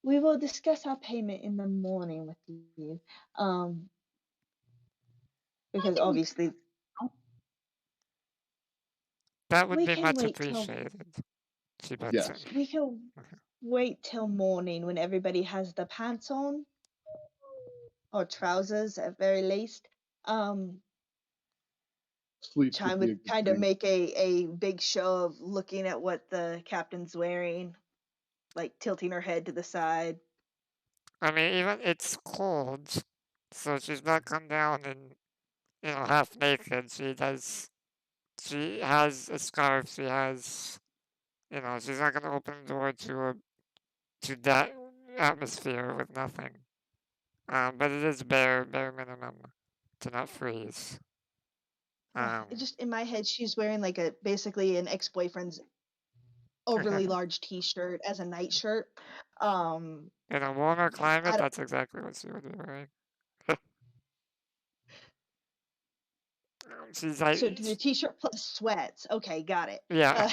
We will discuss our payment in the morning with you. Because can- obviously That would we be can much wait till appreciated. She butts Yes. in. we can wait till morning when everybody has the pants on or trousers at very least. Sleep Chime would be a would good kind of thing. make a big show of looking at what the captain's wearing, like tilting her head to the side. I mean, even it's cold, so she's not come down and half naked. She has a scarf. She has. She's not gonna open the door to that atmosphere with nothing. But it is bare minimum to not freeze. Just in my head, she's wearing like basically an ex-boyfriend's overly large T-shirt as a nightshirt. In a warmer climate, I don't, that's exactly what she would be wearing. She's like, so the T-shirt plus sweats. Okay, got it. yeah.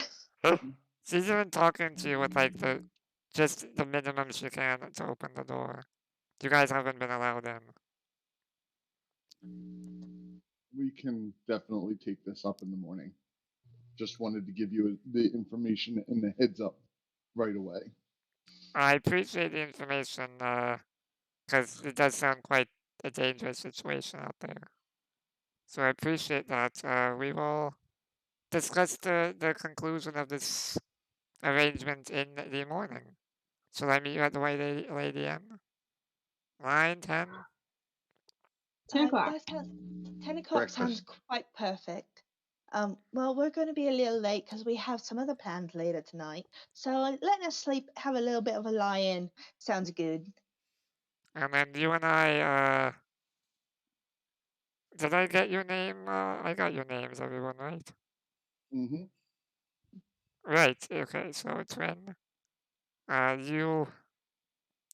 She's even talking to you with like just the minimum she can to open the door. You guys haven't been allowed in. We can definitely take this up in the morning. Just wanted to give you the information and the heads up right away. I appreciate the information, because it does sound quite a dangerous situation out there. So I appreciate that. We will discuss the conclusion of this arrangement in the morning. Shall I meet you at the White Lady Inn? 9, 10? 10 o'clock. That sounds, 10 o'clock sounds Breakfast. quite perfect. Well, we're going to be a little late because we have some other plans later tonight. So letting us sleep, have a little bit of a lie-in sounds good. And then you and I, did I get your name? I got your names, everyone, right? Mm-hmm. Right, okay, so Trin. You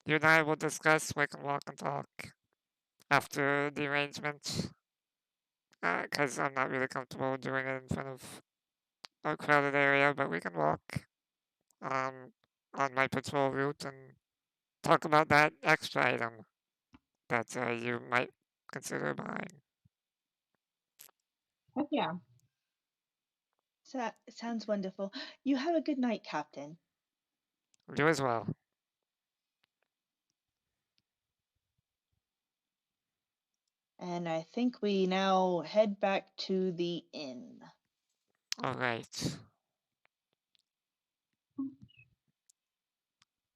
and I will discuss, we can walk and talk after the arrangement. Because I'm not really comfortable doing it in front of a crowded area, but we can walk on my patrol route and talk about that extra item that you might consider buying. Heck yeah. So that sounds wonderful. You have a good night, Captain. You as well. And I think we now head back to the inn. All right.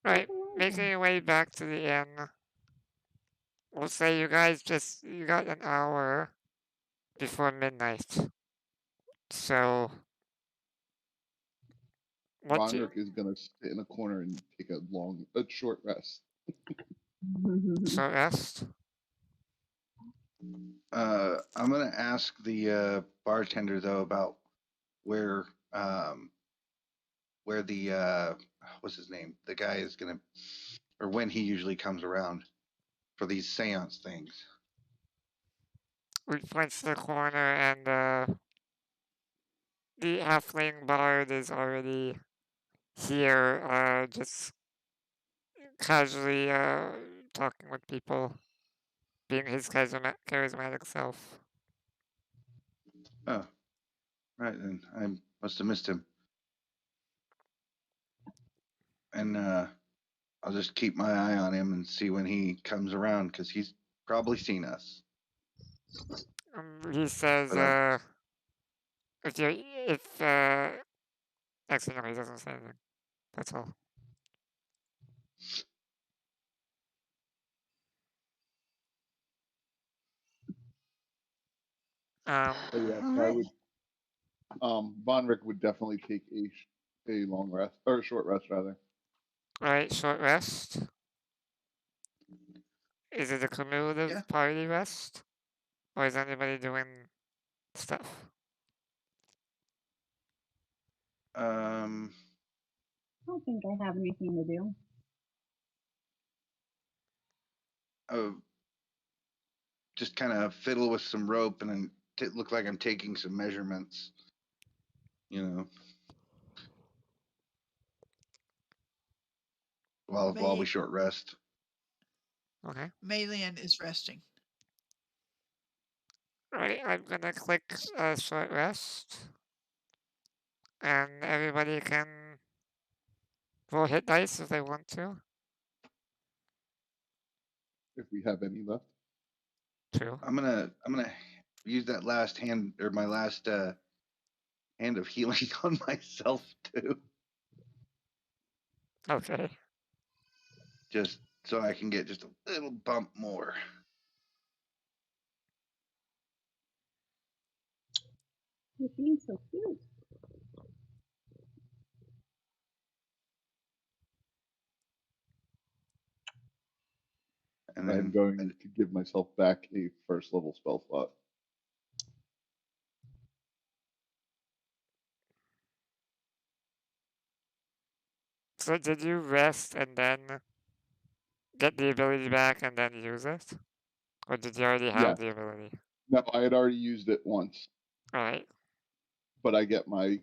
Right, making your way back to the inn. We'll say you guys you got an hour before midnight. So, what you, Vonrick is gonna sit in a corner and take a short rest. so rest? I'm gonna ask the bartender though about where the what's his name? The guy is gonna, or when he usually comes around for these seance things. We point to the corner and the halfling bard is already here, just casually talking with people, being his charismatic self. Oh, right then. I must have missed him. And I'll just keep my eye on him and see when he comes around because he's probably seen us. He says, But actually no, he doesn't say anything. That's all. But yeah, All so I right. would. Vonrick would definitely take a long rest or a short rest rather. Alright, short rest. Is it a cumulative Yeah. party rest? Or is anybody doing stuff? I don't think I have anything to do. oh, just kind of fiddle with some rope and then look like I'm taking some measurements. You know, while we short rest. Okay. Mialin is resting. Alright, I'm gonna click short rest. And everybody can roll hit dice if they want to. If we have any left. True. I'm gonna use that last hand or my last hand of healing on myself too, Okay. just so I can get just a little bump more. You're being so cute. And I'm then going to give myself back a first level spell slot. So did you rest and then get the ability back and then use it? Or did you already have Yes. the ability? No, I had already used it once, Alright. but I get my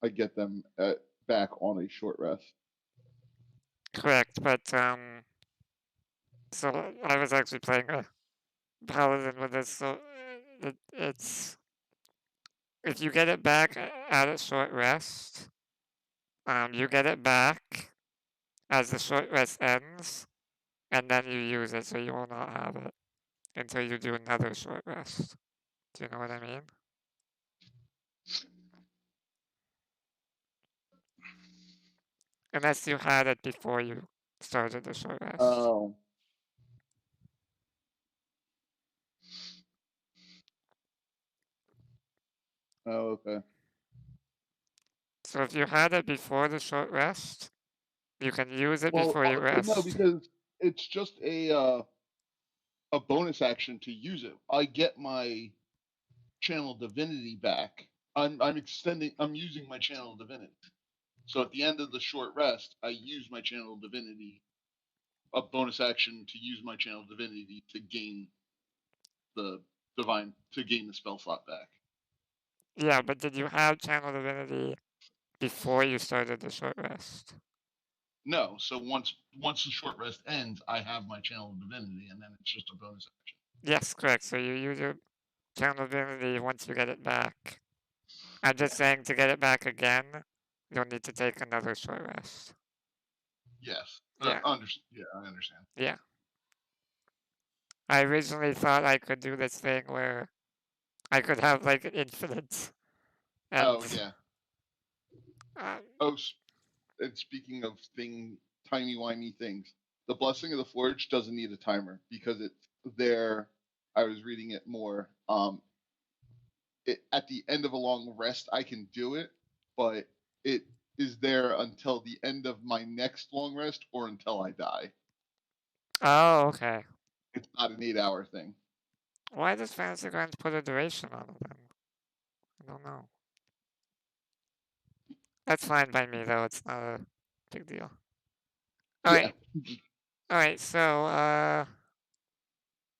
I get them back on a short rest. Correct, but so I was actually playing a paladin with this, so it's if you get it back at a short rest, you get it back as the short rest ends, and then you use it, so you will not have it until you do another short rest. Do you know what I mean? Unless you had it before you started the short rest. Oh. Oh, okay. So if you had it before the short rest, you can use it Well, before you rest. no, because it's just a bonus action to use it. I get my channel divinity back. I'm using my channel divinity. So at the end of the short rest, I use my channel divinity, a bonus action to use my channel divinity to gain the spell slot back. Yeah, but did you have channel divinity before you started the short rest? No, so once the short rest ends, I have my channel divinity, and then it's just a bonus action. Yes, correct. So you use your channel divinity once you get it back. I'm just saying to get it back again, you'll need to take another short rest. Yes. Yeah. I understand. Yeah. I originally thought I could do this thing where I could have like infinite. And, Oh yeah. Um, Oh, and speaking of tiny whiny things, the Blessing of the Forge doesn't need a timer because it's there. I was reading it more. At the end of a long rest, I can do it, but it is there until the end of my next long rest or until I die. oh, okay. It's not an 8-hour thing. Why does Fantasy Grounds put a duration on it then? I don't know. That's fine by me though. It's not a big deal. All Yeah. right. All right. So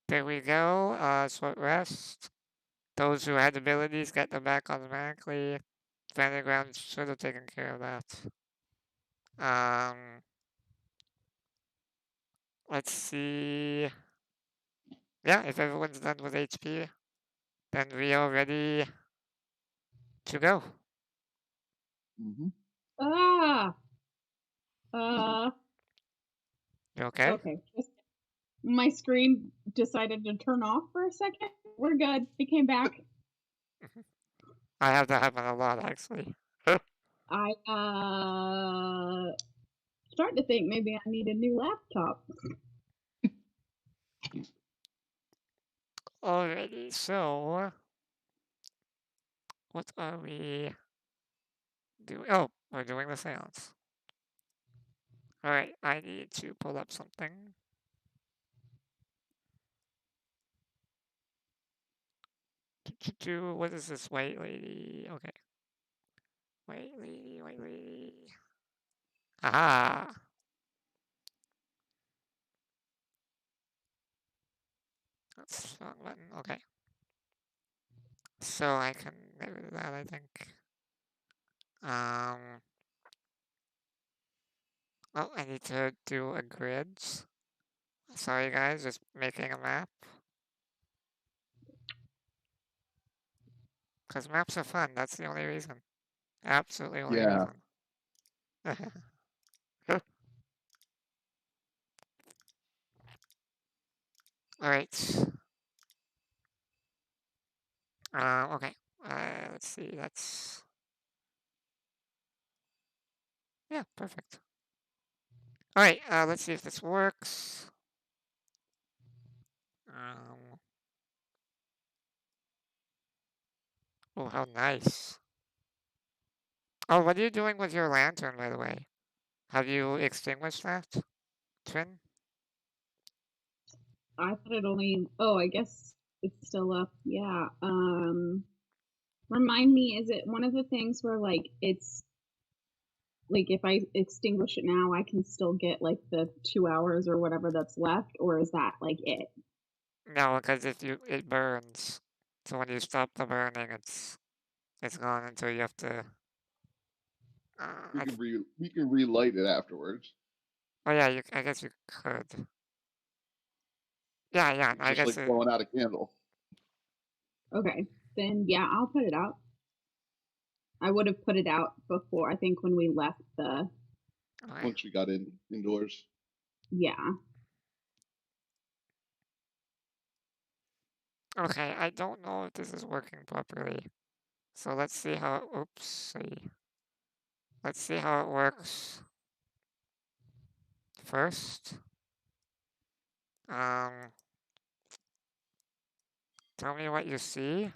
there we go. Short rest. Those who had abilities get them back automatically. Standing ground should have taken care of that. Let's see. Yeah, if everyone's done with HP, then we are ready to go. Mm-hmm. Ah. You okay? Okay. Just my screen decided to turn off for a second. We're good. It came back. I have that happen a lot, actually. I starting to think maybe I need a new laptop. Alrighty, so what are we doing? Oh, we're doing the seance. Alright, I need to pull up something. What is this white lady? Okay. White lady, white lady. Aha! That's the wrong button. Okay. So I can get rid of that, I think. Oh, I need to do a grid. Sorry guys, just making a map. Because maps are fun, that's the only reason. Absolutely only Yeah. reason. Alright. Okay. Let's see, that's... Yeah, perfect. Alright, let's see if this works. Oh, how nice. Oh, what are you doing with your lantern, by the way? Have you extinguished that, Trin? I thought it only. Oh, I guess it's still up. Yeah. Remind me, is it one of the things where like it's like if I extinguish it now, I can still get like the 2 hours or whatever that's left, or is that like it? No, because if it burns. So when you stop the burning, it's gone until you have to. We can relight it afterwards. Oh yeah, I guess you could. Yeah, It's I just guess like blowing out a candle. Okay, then yeah, I'll put it out. I would have put it out before. I think when we left the. Okay. Once we got indoors. Yeah. Okay, I don't know if this is working properly. So let's see how. Oopsie. Let's see how it works. First. Tell me what you see.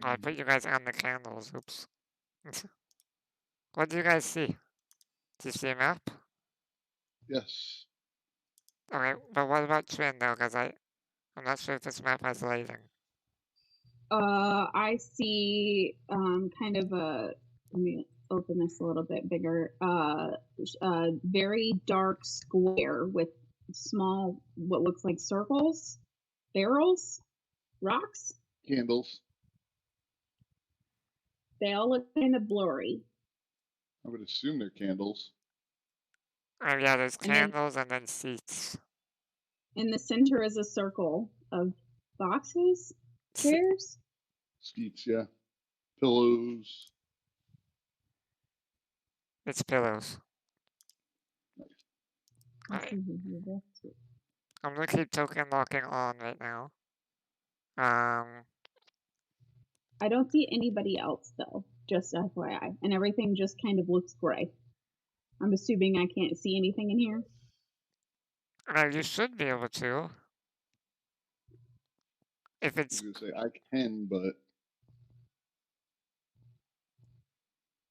I put you guys on the candles. Oops. What do you guys see? Do you see a map? Yes. Okay, but what about Trin though? Because I'm not sure if this map has lighting. I see kind of a. Let me open this a little bit bigger. A very dark square with small, what looks like circles, barrels, rocks. Candles. They all look kind of blurry. I would assume they're candles. Oh yeah, there's And then candles and then seats. in the center is a circle of boxes, chairs. Seats, yeah. Pillows. It's pillows. Let's Alright, see who did this. I'm gonna keep token locking on right now. I don't see anybody else though, just FYI. And everything just kind of looks gray. I'm assuming I can't see anything in here. You should be able to. If I it's was gonna say I can, but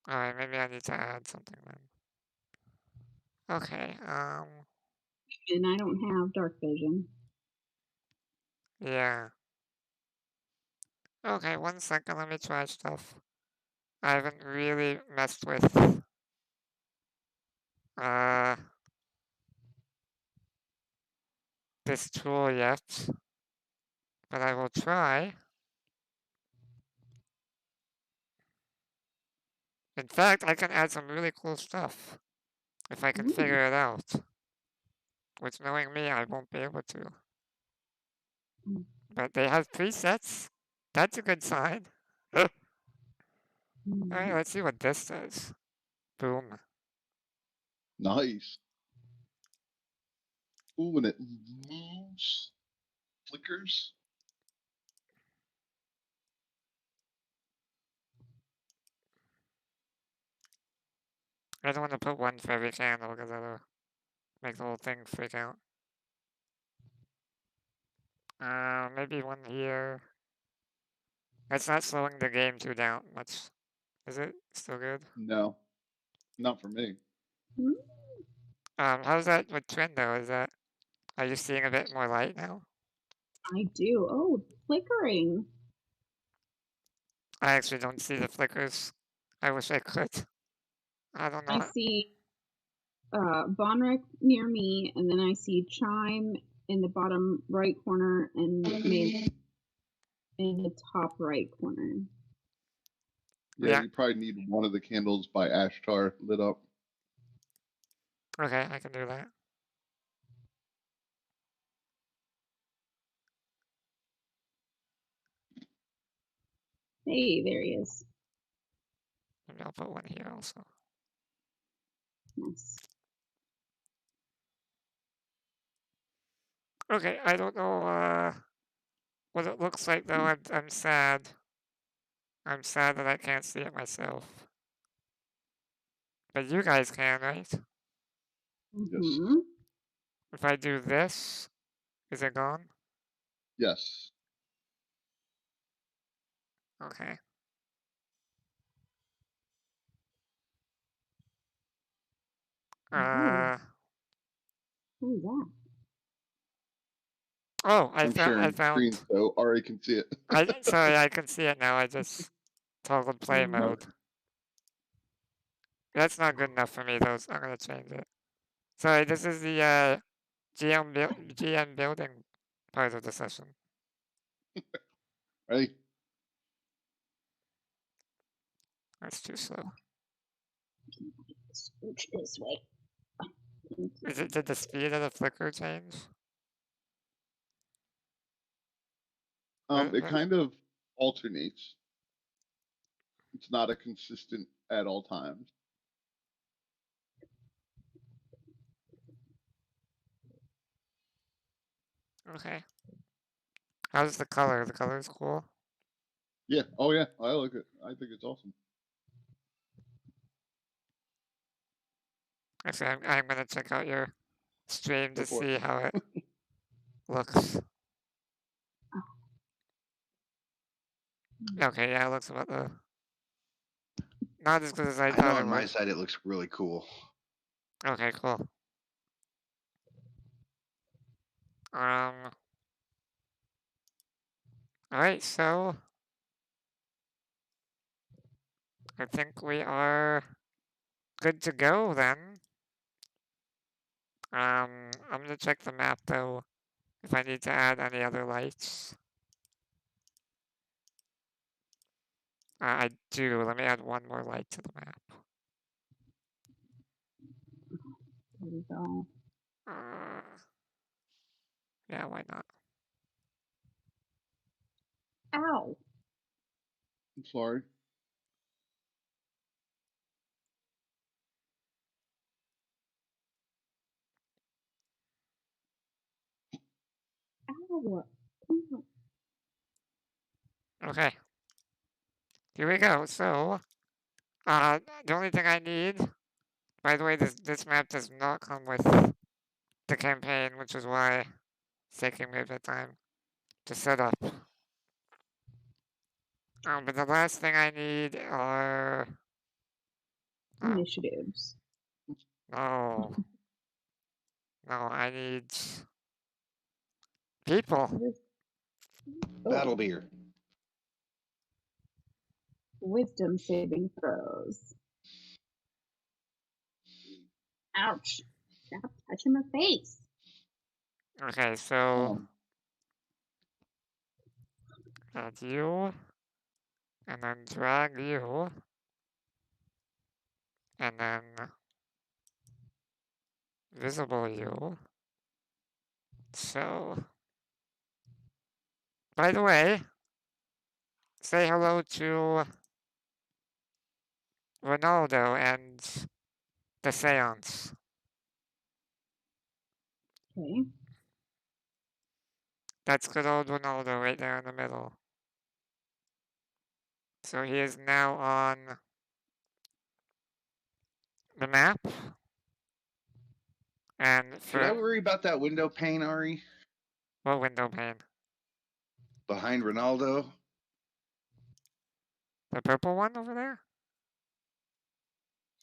alright, maybe I need to add something then. Okay, And I don't have dark vision. yeah. Okay, 1 second, let me try stuff. I haven't really messed with this tool yet, but I will try. In fact, I can add some really cool stuff if I can Ooh. figure it out. Which, knowing me, I won't be able to. Mm. But they have presets. That's a good sign. Alright, let's see what this does. Boom. Nice. Ooh, and it moves, flickers. I don't want to put one for every candle because that'll make the whole thing freak out. Maybe one here. That's not slowing the game too down much. Is it still good? No, not for me. How's that with Trin though? Are you seeing a bit more light now? I do. Oh, flickering. I actually don't see the flickers. I wish I could. I don't know. I see Vonrick near me, and then I see Chime in the bottom right corner and Mialin in the top right corner. Yeah, you probably need one of the candles by Ashtar lit up. Okay, I can do that. Hey, there he is. Maybe I'll put one here also. Nice. Okay, I don't know what it looks like though. I'm sad. I'm sad that I can't see it myself. But you guys can, right? Mm-hmm. If I do this, is it gone? Yes. Okay. What is that? Oh, I'm sharing screen, found. so Ari can see it. Sorry, I can see it now. I just toggled play mode. That's not good enough for me though, so I'm gonna change it. Sorry, this is the GM building part of the session. Ready? That's too slow. Scooch this way. Did the speed of the flicker change? It kind of alternates. It's not a consistent at all times. Okay. How's the color? The color's cool. Yeah. Oh yeah. I like it. I think it's awesome. Actually, I'm gonna check out your stream Go to for see it. how it looks. Okay, yeah, it looks about the not as good as I I know thought it on my would. side it looks really cool. Okay, cool. Alright, so I think we are good to go then. I'm gonna check the map though, if I need to add any other lights. I do. Let me add one more light to the map. There we go. Yeah, why not? Ow. I'm sorry. Ow. Okay. Here we go. So, the only thing I need, by the way, this map does not come with the campaign, which is why it's taking me a bit of time to set up. But the last thing I need are Initiatives. no, I need people. Battle beer. wisdom saving throws. Ouch. Stop touching my face. Okay, so Um, add you, and then drag you, and then visible you. So, by the way, say hello to Ronaldo and the Seance. Okay. That's good old Ronaldo right there in the middle. So he is now on the map. And Should I for worry about that window pane, Ari? what window pane? Behind Ronaldo? The purple one over there?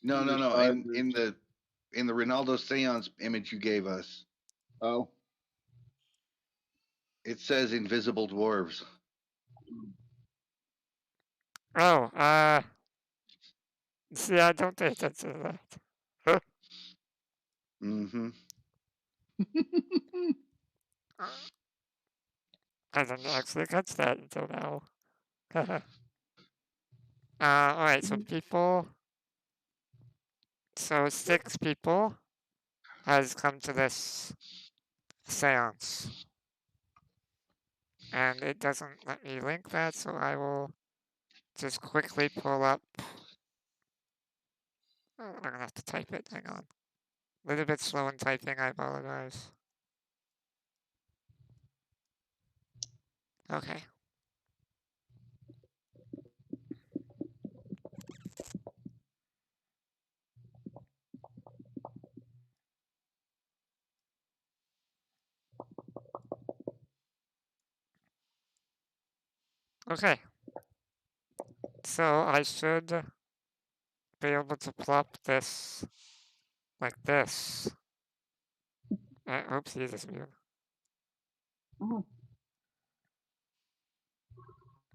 No, Either no, no. side, In the Ronaldo seance image you gave us, oh, it says invisible dwarves. Oh, see, I don't pay attention to that. Mm-hmm. I didn't actually catch that until now. Alright, so people. So 6 people has come to this seance. And it doesn't let me link that, so I will just quickly pull up. Oh, I'm gonna have to type it, hang on. A little bit slow in typing, I apologize. Okay. Okay. So I should be able to plop this like this. Oopsie, this is weird. Oh,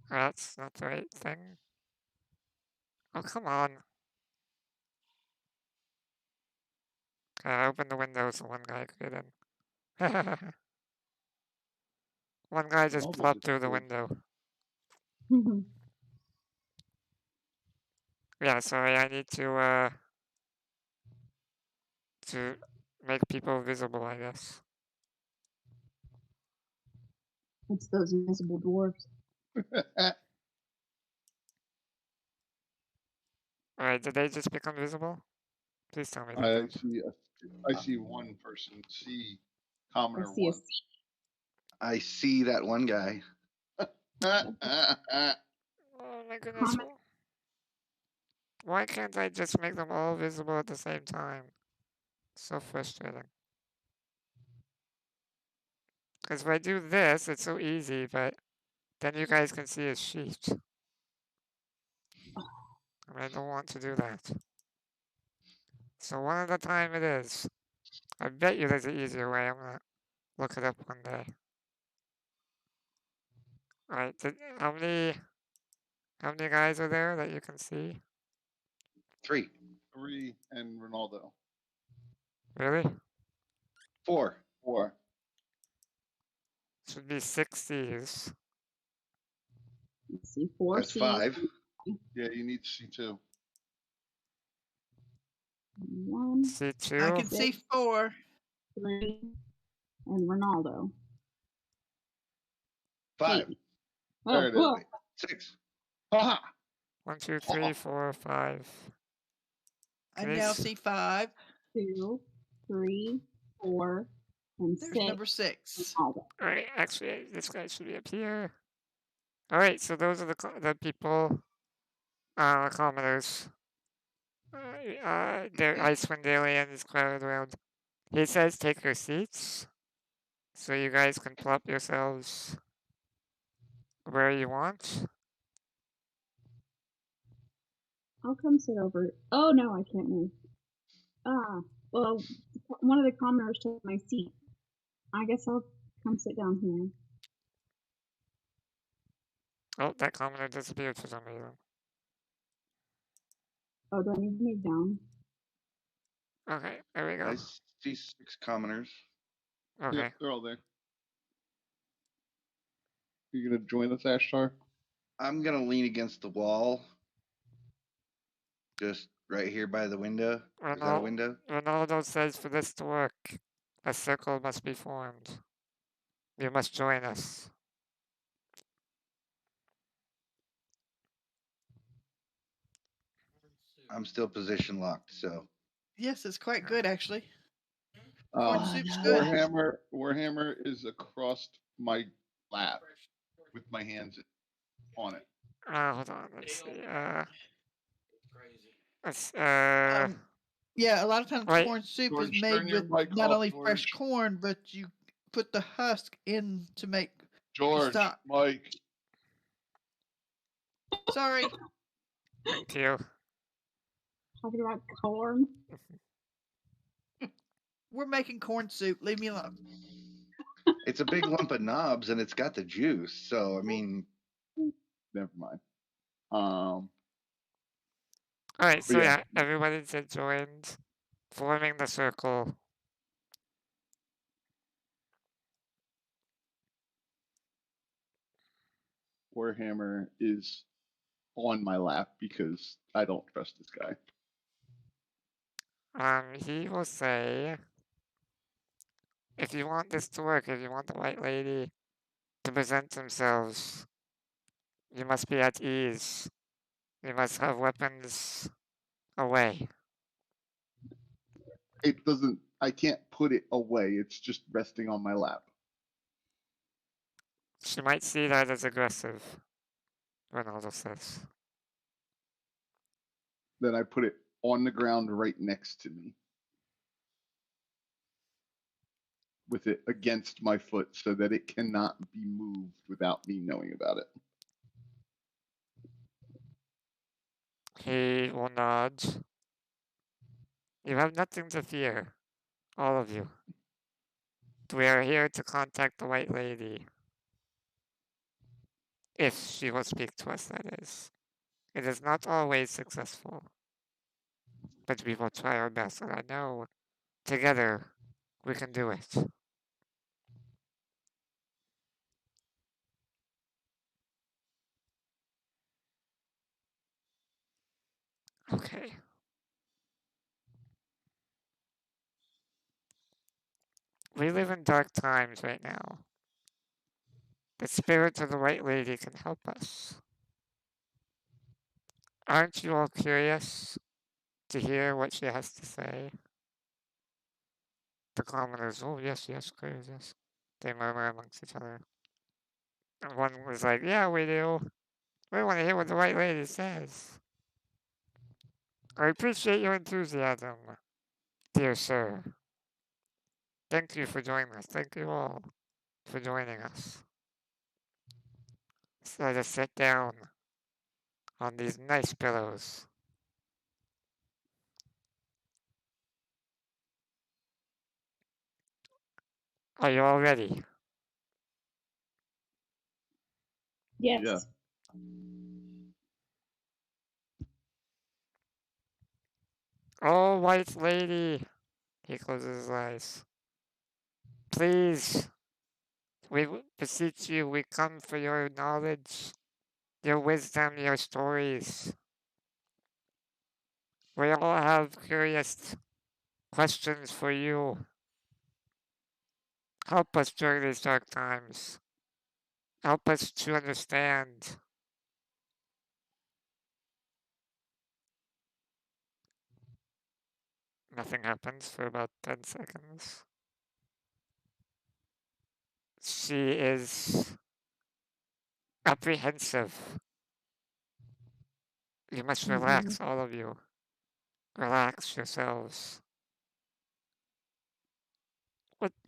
That's not the right thing. Oh, come on. Okay, I opened the window so one guy could get in. One guy just Ronaldo plopped through the disappeared. window. Yeah, sorry, I need to make people visible, I guess. it's those invisible dwarves. Alright, did they just become visible? Please tell me they I did. see. I see one person. See, I commoner see a one. I see that one guy. Oh my goodness. comment. Why can't I just make them all visible at the same time? So frustrating. Because if I do this, it's so easy, but then you guys can see his sheet. And I don't want to do that. So one at a time it is. I bet you there's an easier way. I'm gonna look it up one day. Alright, how many guys are there that you can see? 3, 3 and Ronaldo. Really? 4. 4. Should be 6 C's. Let's see, 4 That's C's. 5. Yeah, you need to see 2. 1, I C2. can see 4. 3, and Ronaldo. 5. 8. There Oh, it is. whoa. 6. Ha 1, 2, 3, 4, 5. I Can you now s- see 5. 2, 3, 4, and There's 6. number 6. Ronaldo. Alright, actually, this guy should be up here. Alright, so those are the people, commoners. Their Icewind Alien is crowded around. He says take your seats, so you guys can plop yourselves where you want. I'll come sit over. Oh no, I can't move. Ah, well, one of the commoners took my seat. I guess I'll come sit down here. Oh, that commoner disappeared for some reason. Oh, do I need to move down? Okay, there we go. I see 6 commoners. Okay. Yep, they're all there. You gonna join us, Ashtar? I'm gonna lean against the wall, just right here by the window. Is that a window? Ronaldo says for this to work, a circle must be formed. You must join us. I'm still position locked, so Yes, it's quite good actually. Uh, Corn Oh, soup's no. good. Warhammer is across my lap with my hands on it. Hold on, let's see. Let's, Yeah, a lot of times wait. corn soup is George, made turn your with mic not off, only fresh George. corn, but you put the husk in to make the George, stock. Mike. Sorry. Thank you. Talking about corn. We're making corn soup. Leave me alone. it's a big lump of knobs and it's got the juice. So I mean, Never mind. Alright, so yeah. yeah, everybody's joined, forming the circle. Warhammer is on my lap because I don't trust this guy. He will say, if you want this to work, if you want the White Lady to present themselves, you must be at ease. You must have weapons away. It doesn't. I can't put it away. It's just resting on my lap. She might see that as aggressive, Ronaldo says. Then I put it on the ground right next to me, with it against my foot so that it cannot be moved without me knowing about it. He will nod. You have nothing to fear, all of you. We are here to contact the White Lady. If she will speak to us, that is. It is not always successful. But we will try our best, and I know together we can do it. Okay. We live in dark times right now. The spirit of the White Lady can help us. Aren't you all curious to hear what she has to say? The commoners, oh yes, curious, yes. They murmur amongst each other. And one was like, yeah, we do. We want to hear what the White Lady says. I appreciate your enthusiasm, dear sir. Thank you for joining us. Thank you all for joining us. So let us sit down on these nice pillows. Are you all ready? Yes. Yeah. Oh, White Lady! He closes his eyes. Please, we beseech you, we come for your knowledge, your wisdom, your stories. We all have curious questions for you. Help us during these dark times. Help us to understand. Nothing happens for about 10 seconds. She is apprehensive. You must relax, all of you. Relax yourselves.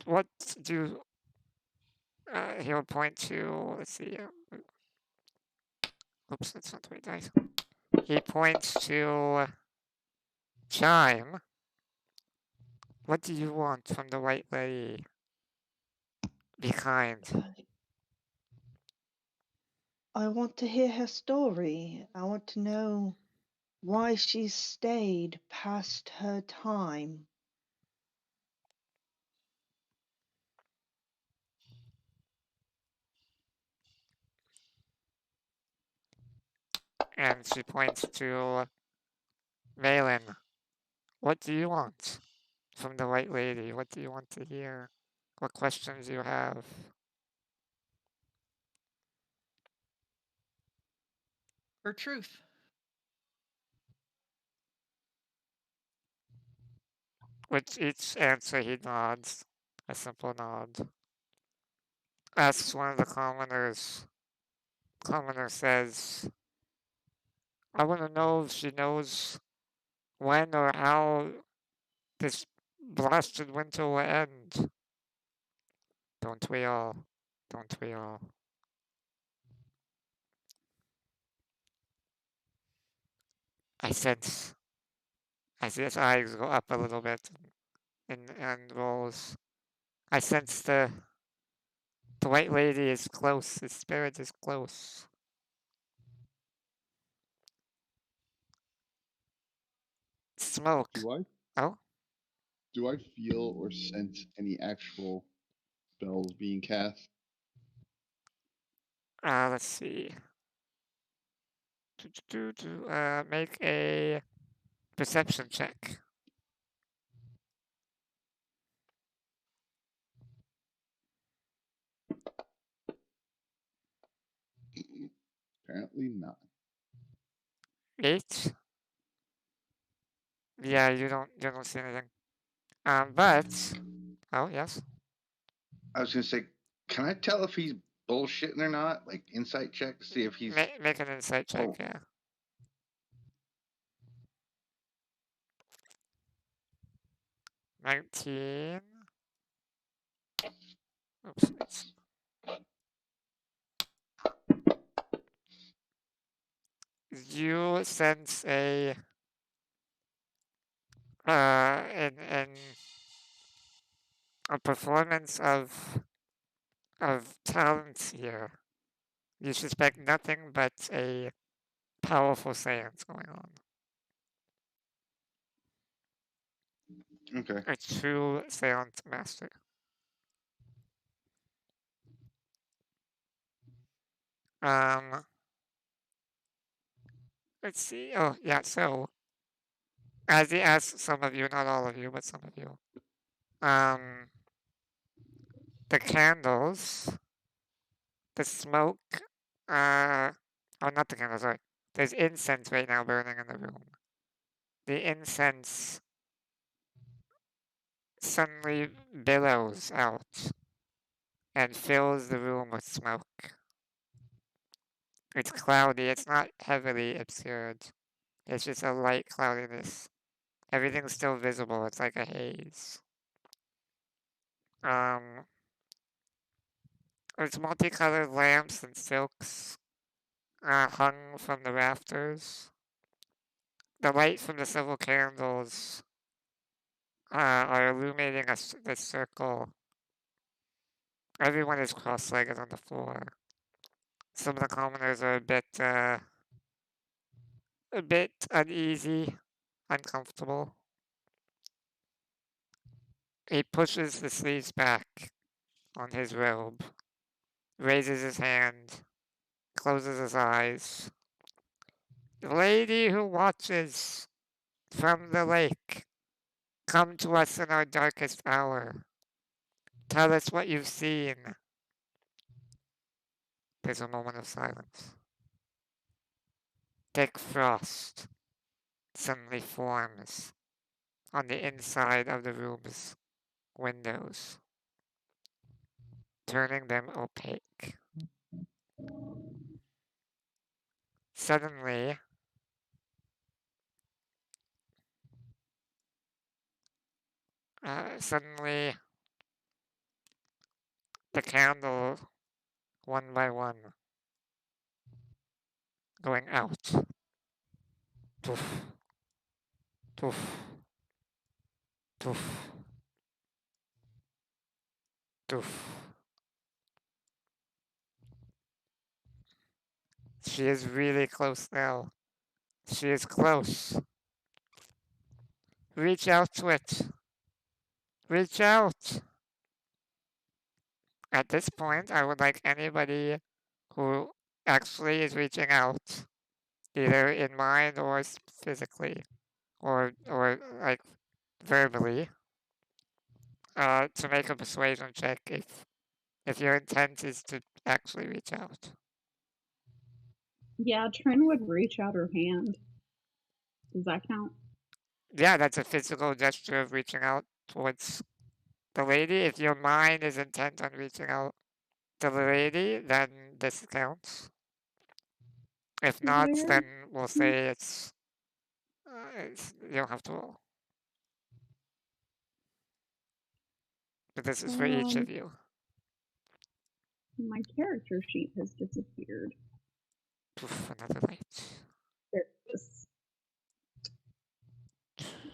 What do he'll point to? Let's see. Oops, that's not the right dice. He points to Chime. What do you want from the White Lady? Be kind. I want to hear her story. I want to know why she stayed past her time. And she points to Mialin. What do you want from the White Lady? What do you want to hear? What questions do you have? Her truth. With each answer, he nods. A simple nod. Asks one of the commoners. Commoner says, I want to know if she knows when or how this blasted winter will end. Don't we all? Don't we all? I sense, as his eyes go up a little bit and rolls, I sense the White Lady is close, the spirit is close. Smoke. Oh? Do I feel or sense any actual spells being cast? Let's see. Make a perception check. Apparently not. 8. Yeah, you don't see anything. But oh yes. I was gonna say, can I tell if he's bullshitting or not? Like insight check to see if he's. Make an insight check. Oh. Yeah. 19. Oops. You sense in a performance of talents here. You suspect nothing but a powerful seance going on. Okay. A true seance master. Let's see. Oh, yeah. So, as he asks some of you, not all of you, but some of you, the candles, the smoke, oh, not the candles, sorry. There's incense right now burning in the room. The incense suddenly billows out and fills the room with smoke. It's cloudy, it's not heavily obscured. It's just a light cloudiness. Everything's still visible, it's like a haze. There's multicolored lamps and silks hung from the rafters. The light from the several candles are illuminating this circle. Everyone is cross-legged on the floor. Some of the commoners are a bit uneasy, uncomfortable. He pushes the sleeves back on his robe, raises his hand, closes his eyes. The lady who watches from the lake, come to us in our darkest hour. Tell us what you've seen. There's a moment of silence. Thick frost suddenly forms on the inside of the room's windows, turning them opaque. Suddenly, the candle, one by one, going out. Poof, poof, poof, poof. She is really close now. She is close. Reach out to it. Reach out. At this point, I would like anybody who actually is reaching out, either in mind or physically, or like verbally, to make a persuasion check if your intent is to actually reach out. Yeah, Trin would reach out her hand. Does that count? Yeah, that's a physical gesture of reaching out towards the lady. If your mind is intent on reaching out to the lady, then this counts. If not, Where? then we'll say it's you don't have to roll. But this is for each of you. My character sheet has disappeared. Poof, another light. There it is.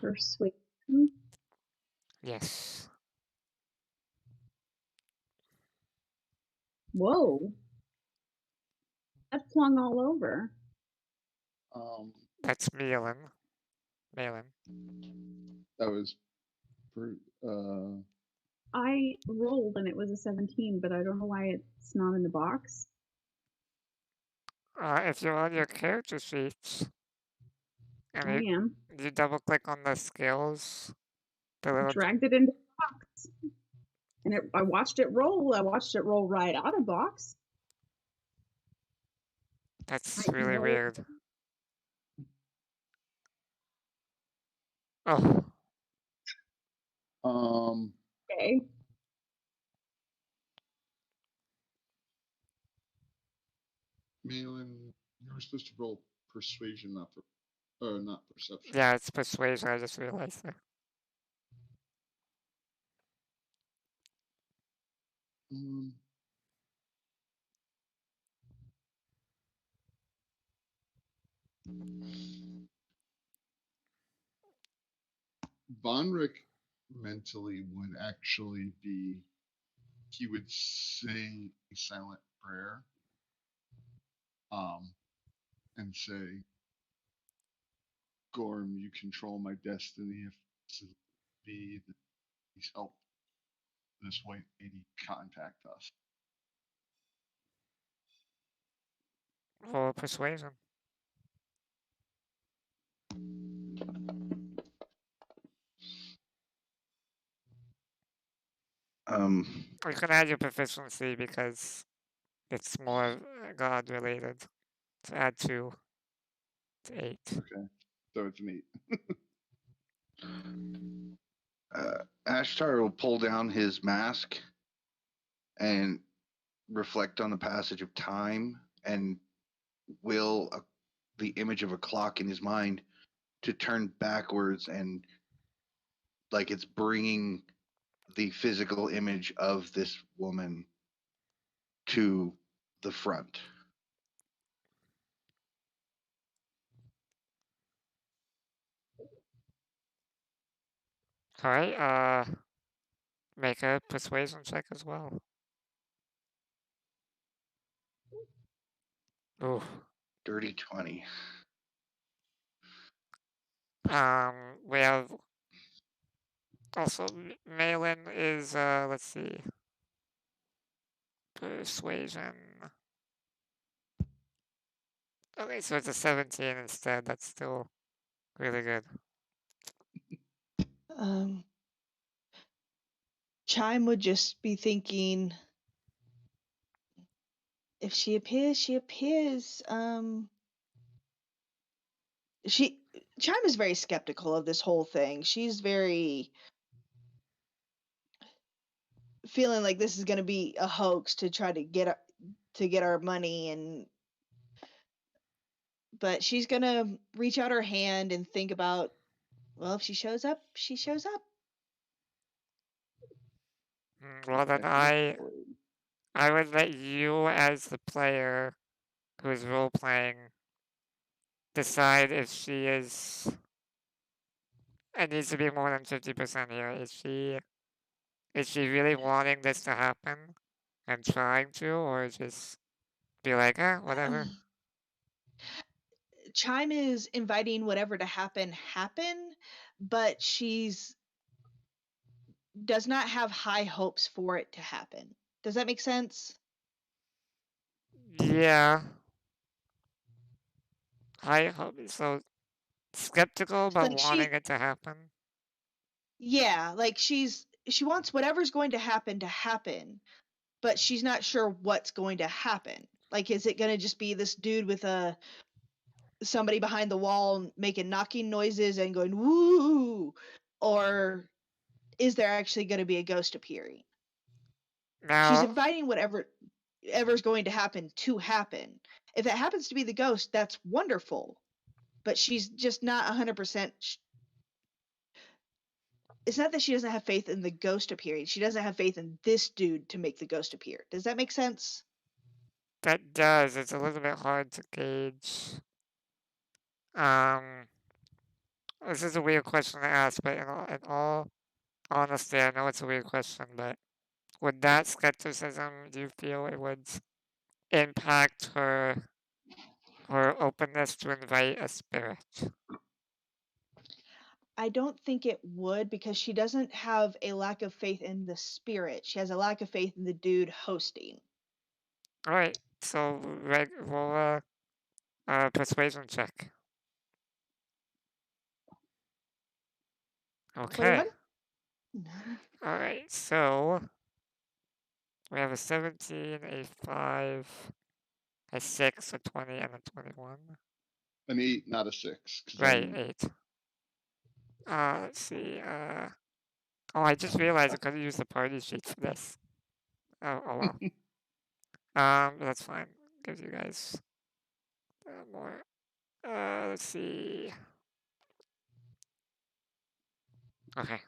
Persuasion. Yes. Whoa. That flung all over. That's Mialin. Mialin. That was I rolled and it was a 17, but I don't know why it's not in the box. If you're on your character sheets, and I am. you double click on the skills, the little Dragged it into the box. And I watched it roll. I watched it roll right out of box. that's I really know. weird. Oh, Okay. Mialin, you were supposed to roll persuasion, not perception. yeah, it's persuasion. I just realized that. Vonrick mentally would actually be, he would say a silent prayer, and say, Gorm, you control my destiny. If this is be, please help this white lady contact us. Roll persuasion. You can add your proficiency because it's more god related. So add 2 to 8. Okay, so it's an 8. Ashtar will pull down his mask and reflect on the passage of time and will the image of a clock in his mind to turn backwards, and like it's bringing the physical image of this woman to the front. Alright, make a persuasion check as well. Ooh. Dirty 20. We have also Mialin is let's see. Persuasion. Okay, so it's a 17 instead. That's still really good. Chime would just be thinking, if she appears, she appears. Chime is very skeptical of this whole thing. She's very feeling like this is going to be a hoax to try to get our money, but she's going to reach out her hand and think about, well, if she shows up, she shows up. Well, then I would let you, as the player who is role playing, decide if she is. It needs to be more than 50% here. Is she really wanting this to happen and trying to, or just be like, whatever? Chime is inviting whatever to happen, but she's does not have high hopes for it to happen. Does that make sense? Yeah. I hope so. Skeptical, but Like wanting it to happen. yeah, like she wants whatever's going to happen, but she's not sure what's going to happen. Like, is it going to just be this dude with somebody behind the wall making knocking noises and going woo, or is there actually going to be a ghost appearing? She's Now, inviting whatever's going to happen. If that happens to be the ghost, that's wonderful. But she's just not 100%. It's not that she doesn't have faith in the ghost appearing. She doesn't have faith in this dude to make the ghost appear. Does that make sense? that does. It's a little bit hard to gauge. This is a weird question to ask, but in all honesty, I know it's a weird question, but would that skepticism, do you feel it would impact her openness to invite a spirit? I don't think it would, because she doesn't have a lack of faith in the spirit. She has a lack of faith in the dude hosting. All right, so roll a persuasion check. Okay. 21? All right, so we have a 17, a 5, a 6, a 20, and a 21. An 8, not a 6. 'Cause Right, I'm 8. Let's see. Oh, I just realized I could have used the party sheet for this. Oh well. That's fine. Gives you guys more. Let's see. Okay.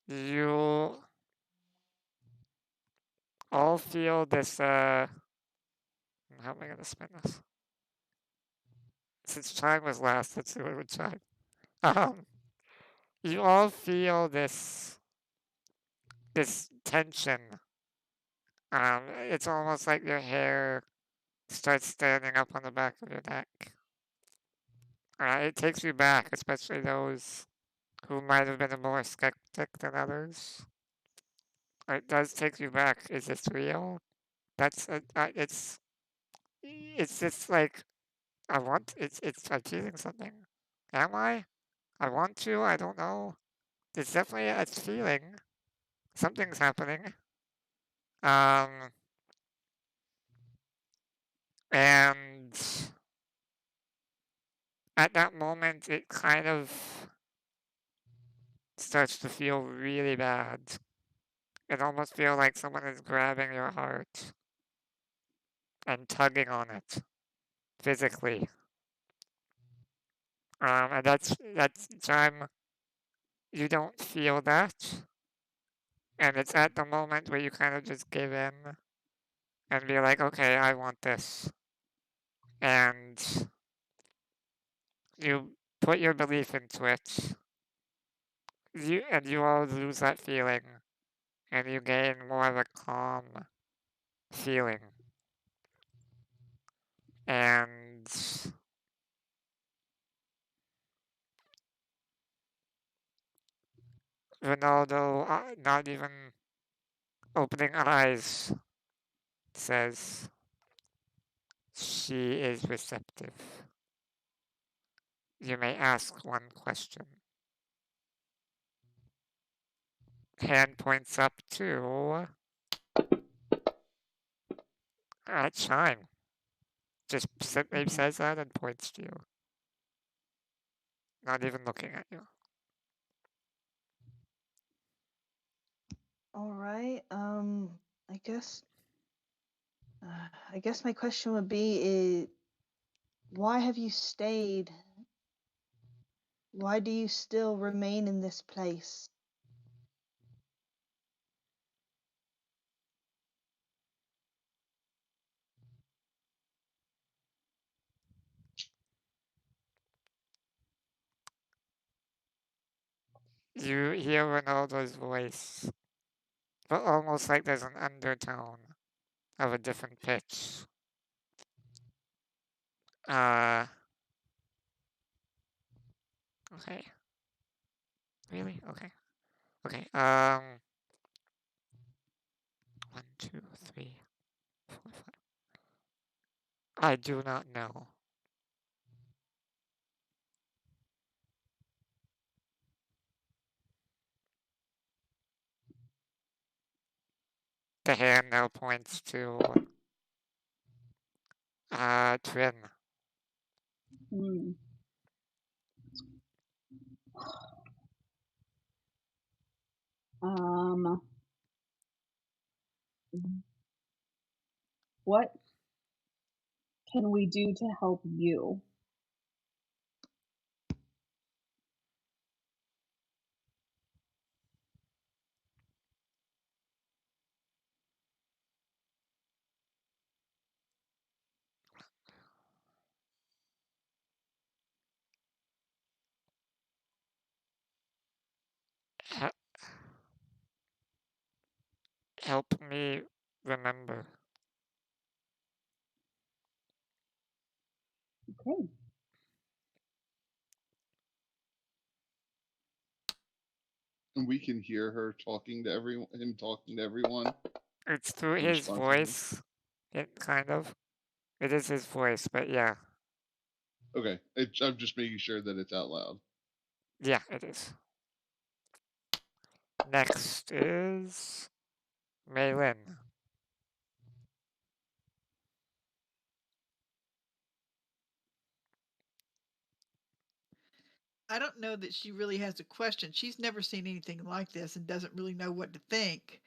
You all feel this, how am I gonna spin this? Since Chime was last, let's see what would Chime. You all feel this tension. It's almost like your hair starts standing up on the back of your neck. It takes you back, especially those who might have been more skeptic than others. It does take you back. Is this real? That's it's just like I'm feeling something. Am I? I want to. I don't know. It's definitely a feeling. Something's happening. Um, and at that moment, it kind of starts to feel really bad. It almost feels like someone is grabbing your heart and tugging on it physically. And that's time you don't feel that, and it's at the moment where you kind of just give in and be like, okay, I want this, and you put your belief into it. You all lose that feeling, and you gain more of a calm feeling, and Ronaldo, not even opening eyes, says she is receptive. You may ask one question. Hand points up to Chime. Just maybe says that and points to you. Not even looking at you. All right. I guess. I guess my question would be: why have you stayed? Why do you still remain in this place? You hear Ronaldo's voice but almost like there's an undertone of a different pitch. Okay. Really? Okay. Okay. 1, 2, 3, 4, 5. I do not know. The hand now points to Trin. Hmm. Um, what can we do to help you? He- help me remember. Okay. And we can hear her talking to everyone, him talking to everyone. It's through in his response to me. voice. It kind of. It is his voice, but yeah. Okay, I'm just making sure that it's out loud. Yeah, it is. Next is Mialin. I don't know that she really has a question. She's never seen anything like this and doesn't really know what to think.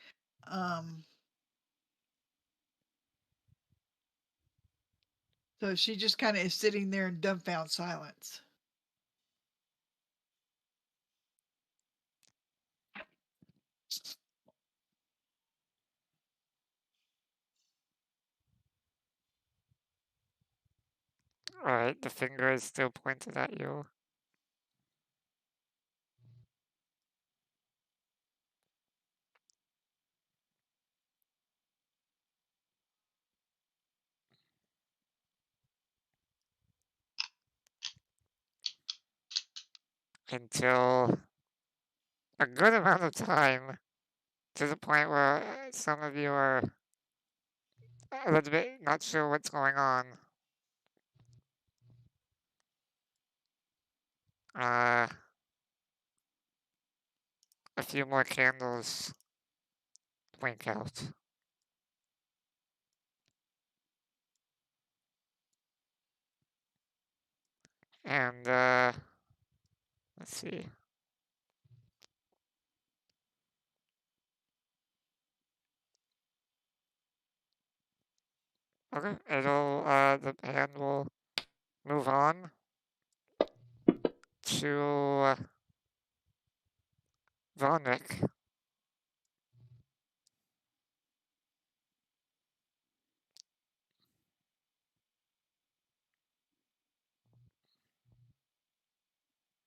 So she just kind of is sitting there in dumbfound silence. Alright, the finger is still pointed at you. Until a good amount of time, to the point where some of you are a little bit not sure what's going on. A few more candles blink out. And, let's see. Okay, the hand will move on to Vonrick.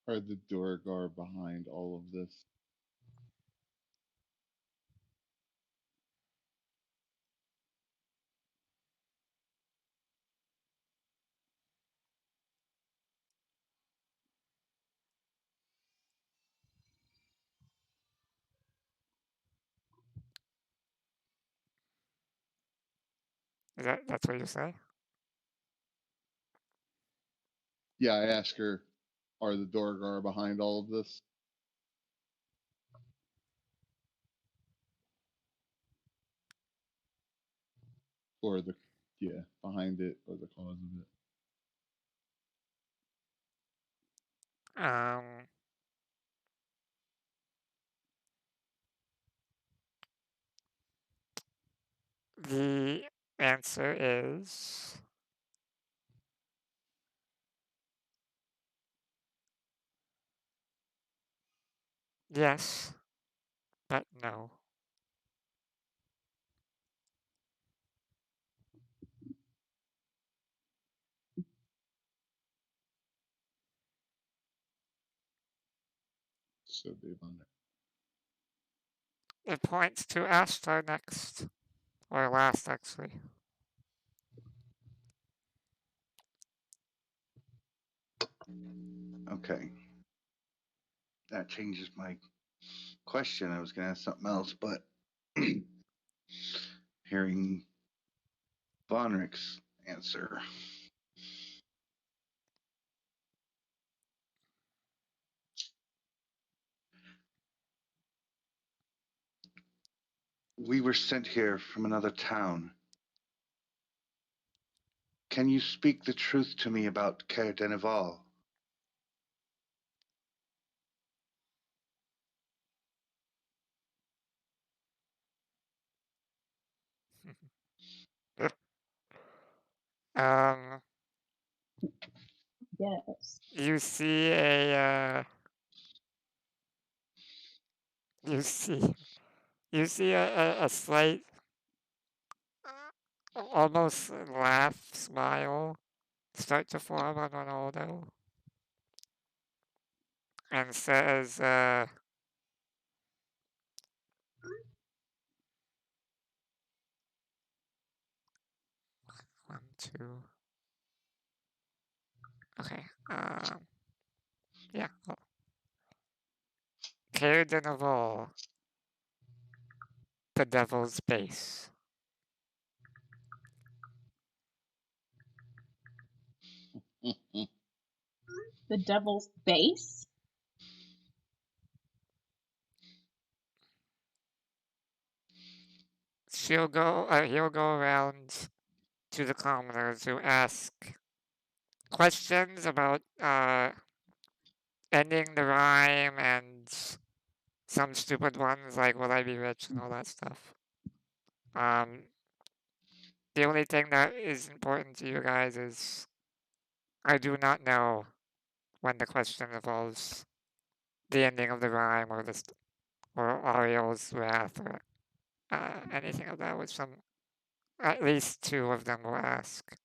Are the Duergar behind all of this? That's what you say? Yeah, I ask her, are the Duergar behind all of this? Or behind it, or the cause of it? Um, the answer is yes, but no. So they behind it. It points to Ashtar next. Or last, actually. Okay. That changes my question. I was going to ask something else, but hearing Vonrick's answer. We were sent here from another town. Can you speak the truth to me about Caer Denival? um, Yes. you see a, you see a slight, almost laugh, smile start to form on Ronaldo. And says, 1, 2. Okay. Yeah. Caer Denival, the Devil's Base. The devil's base? He'll go around to the commoners who ask questions about ending the rhyme and some stupid ones like will I be rich and all that stuff. The only thing that is important to you guys is I do not know when the question involves the ending of the rhyme or or Ariel's wrath or anything of that, which at least 2 of them will ask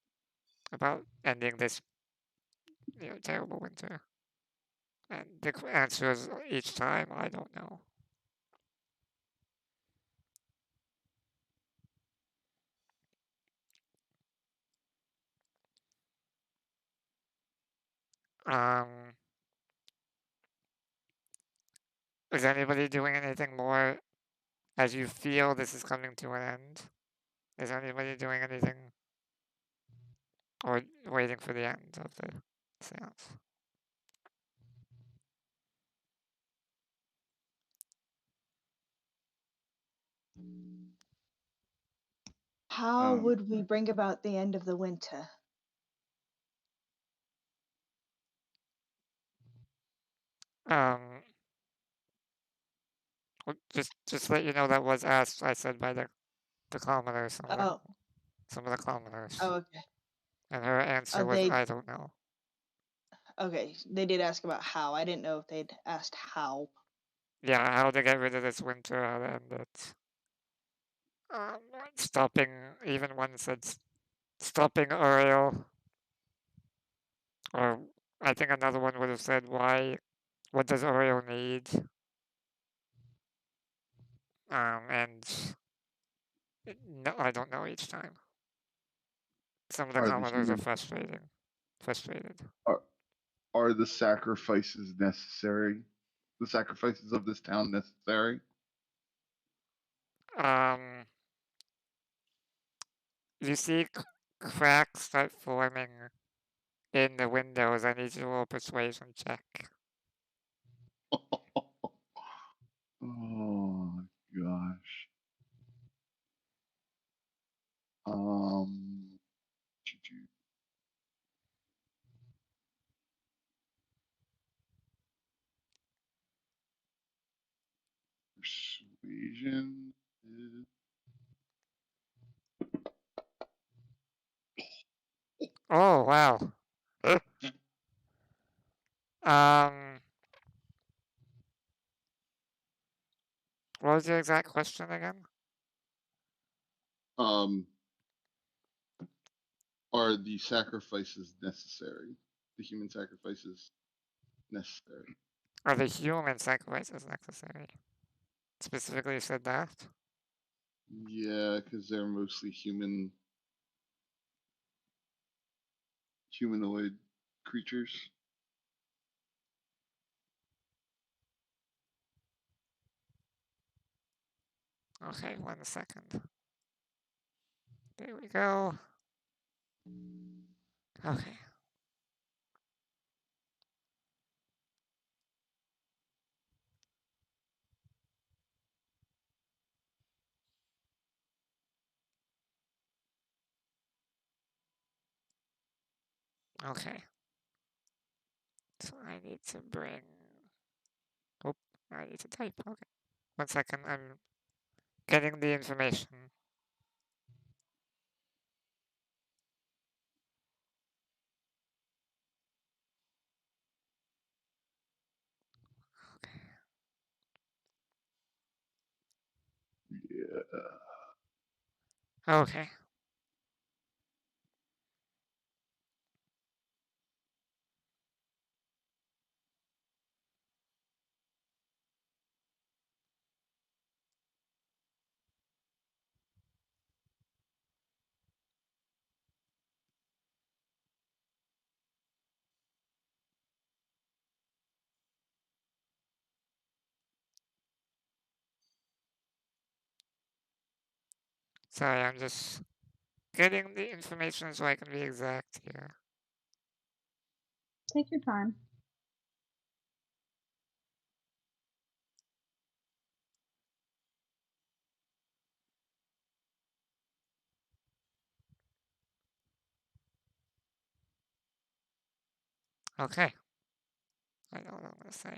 about ending this terrible winter. And the answers each time, I don't know. Is anybody doing anything more as you feel this is coming to an end? Is anybody doing anything or waiting for the end of the seance? How would we bring about the end of the winter? Just let you know that was asked, I said, by the commoners, Oh, some of the commoners. oh, okay. And her answer was, They I don't know. okay. They did ask about how. I didn't know if they'd asked how. Yeah, how to get rid of this winter, how to end it. Stopping, even one said stopping Uriel. Or I think another one would have said, what does Uriel need? And no, I don't know each time. Some of the Are the commoners are human frustrated. are the sacrifices necessary? The sacrifices of this town necessary? You see cracks start forming in the windows. I need you to roll a persuasion check. Oh gosh. Um. Persuasion is Oh wow. What was your exact question again? Are the sacrifices necessary? The human sacrifices necessary? Are the human sacrifices necessary? specifically said that? Yeah, because they're mostly humanoid creatures. Okay, 1 second. There we go. Okay. Okay. So I need to bring. Oh, I need to type. Okay. 1 second. I'm getting the information. Yeah. Okay. Sorry, I'm just getting the information so I can be exact here. Take your time. Okay. I know what I'm going to say.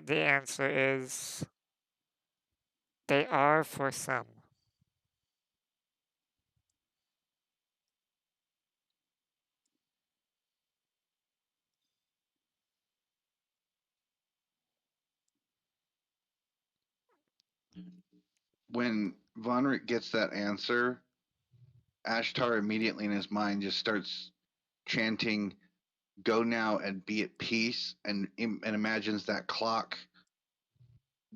The answer is they are for some. When Vonrick gets that answer, Ashtar immediately in his mind just starts chanting, "Go now and be at peace," and imagines that clock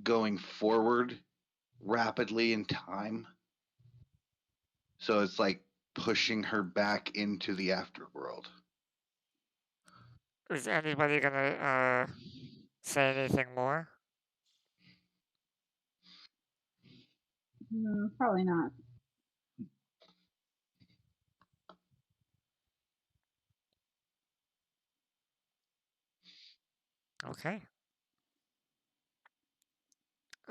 going forward rapidly in time. So it's like pushing her back into the afterworld. Is anybody going to say anything more? Probably not. Okay.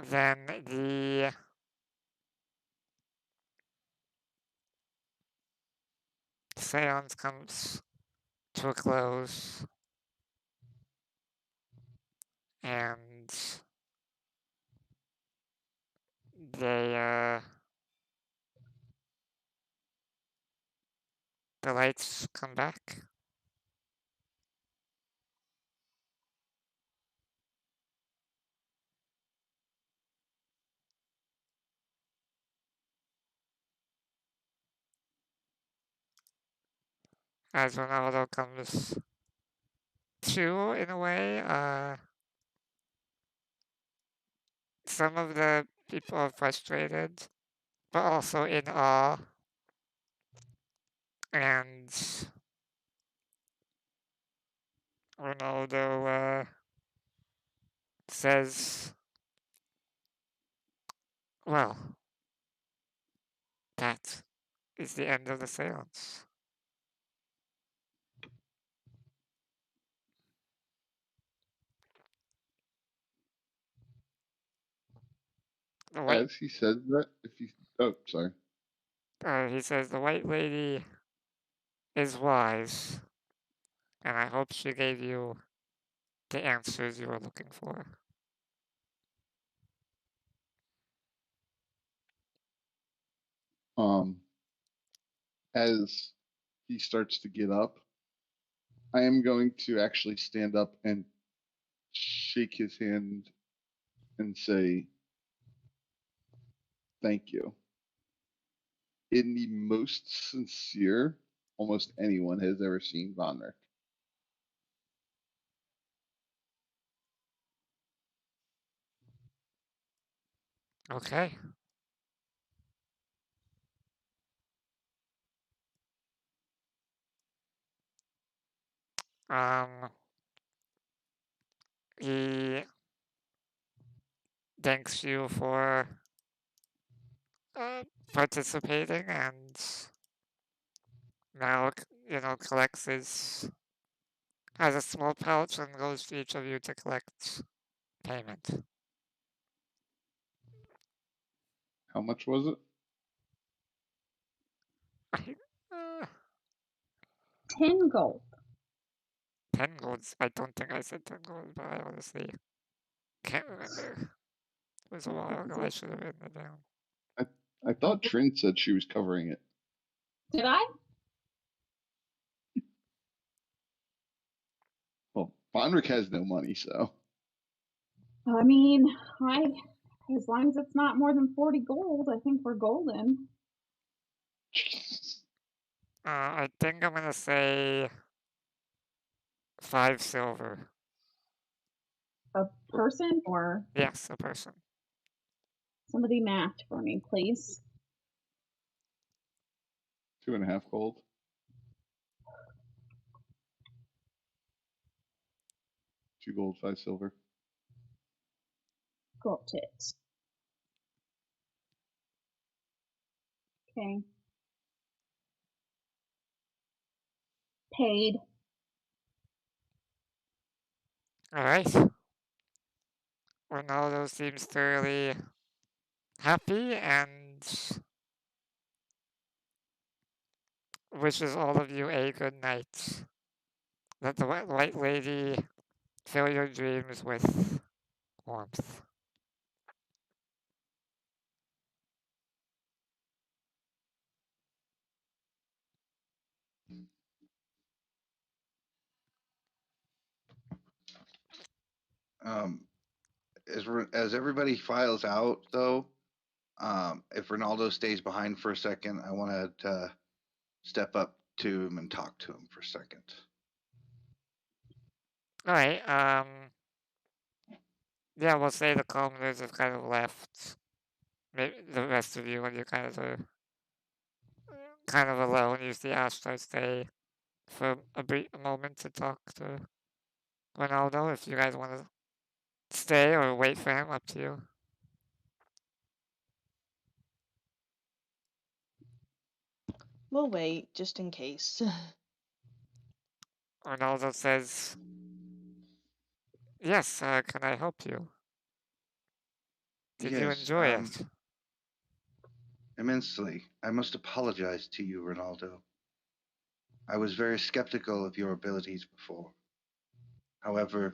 Then the seance comes to a close, and they the lights come back. As Ronaldo comes to, in a way, some of the people are frustrated, but also in awe. And Ronaldo says, well, that is the end of the seance. The white, As he says that, sorry. he says, the white lady is wise, and I hope she gave you the answers you were looking for. As he starts to get up, I am going to actually stand up and shake his hand and say, "Thank you." In the most sincere almost anyone has ever seen Vonrick. Okay. He thanks you for participating and now, collects has a small pouch and goes to each of you to collect payment. How much was it? Uh, 10 gold. 10 golds. I don't think I said 10 gold, but I honestly can't remember. It was a while ago. I should have written it down. I thought Trin said she was covering it. Did I? Well, Vonrick has no money, so. I mean, as long as it's not more than 40 gold, I think we're golden. I think I'm gonna say 5 silver. A person or Yes, a person. somebody math for me, please. 2.5 gold. 2 gold, 5 silver. Got it. Okay. Paid. Alright. Ronaldo seems thoroughly happy and wishes all of you a good night. Let the White Lady fill your dreams with warmth. As everybody files out, though, if Ronaldo stays behind for a second, I want to step up to him and talk to him for a second. Alright, yeah, we'll say the commoners have kind of left. Maybe the rest of you, when you're kind of alone, you see Ashtar stay for a brief moment to talk to Ronaldo. If you guys want to stay or wait for him, up to you. We'll wait just in case. Ronaldo says, yes, can I help you? Did you Yes, enjoy it? immensely. I must apologize to you, Ronaldo. I was very skeptical of your abilities before. However,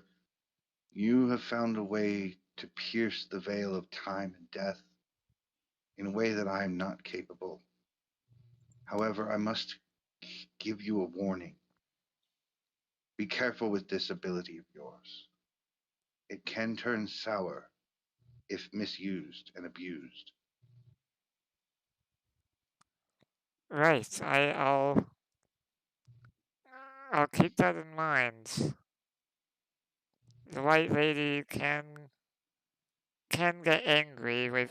you have found a way to pierce the veil of time and death in a way that I am not capable. However, I must give you a warning. Be careful with this ability of yours. It can turn sour if misused and abused. Right, I'll keep that in mind. The White Lady can get angry.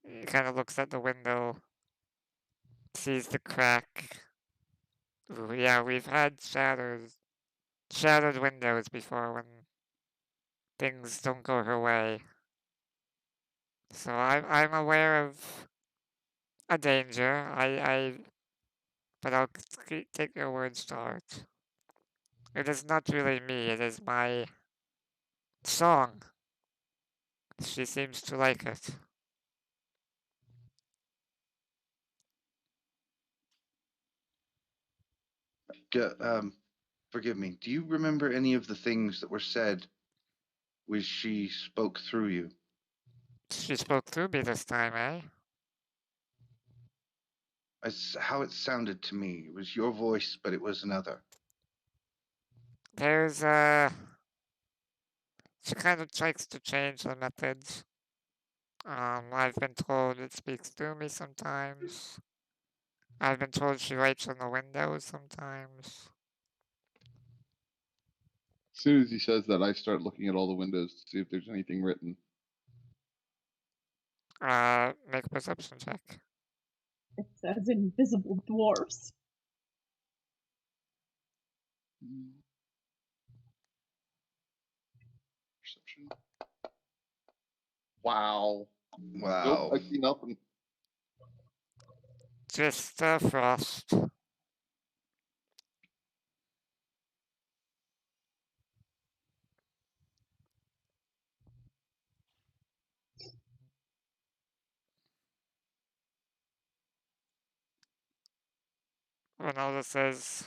He kind of looks at the window, sees the crack. Ooh, yeah, we've had shattered windows before when things don't go her way. So I'm aware of a danger. But I'll take your words to heart. It is not really me. It is my song. She seems to like it. Forgive me. Do you remember any of the things that were said when she spoke through you? She spoke through me this time, eh? How it sounded to me. It was your voice, but it was another. There's she kind of tries to change the methods. I've been told it speaks through me sometimes. I've been told she writes on the windows sometimes. As soon as he says that, I start looking at all the windows to see if there's anything written. Make a perception check. It says invisible dwarfs. Perception. Wow. Wow. Nope, I see nothing. Just frost. Ronaldo says,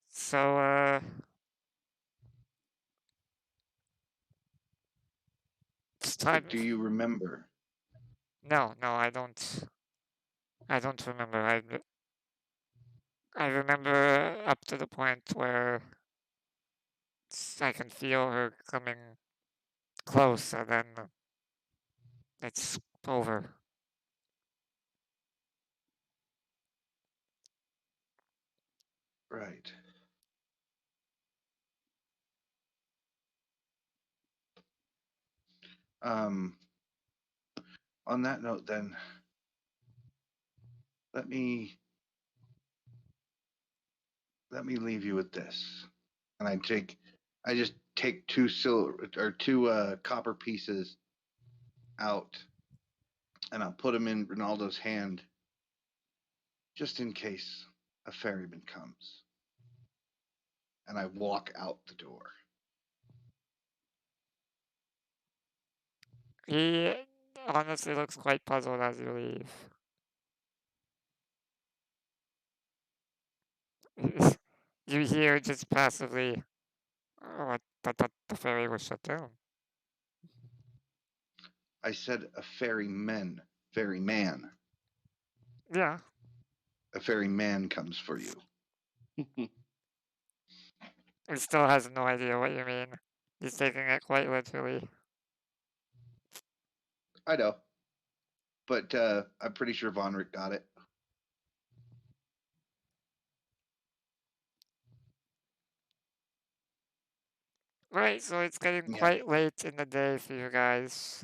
so, it's time. But do you remember? No, I don't. I don't remember. I remember up to the point where I can feel her coming close, and then it's over. Right. On that note, then, let me leave you with this. And I just take two copper pieces out, and I'll put them in Ronaldo's hand, just in case a ferryman comes. And I walk out the door. He honestly looks quite puzzled as you leave. You hear just passively, oh, I thought the ferry was shut down. I said a ferryman. Yeah. A ferryman comes for you. He still has no idea what you mean. He's taking it quite literally. I know. But I'm pretty sure Vonrick got it. Right, so it's getting Yeah. quite late in the day for you guys.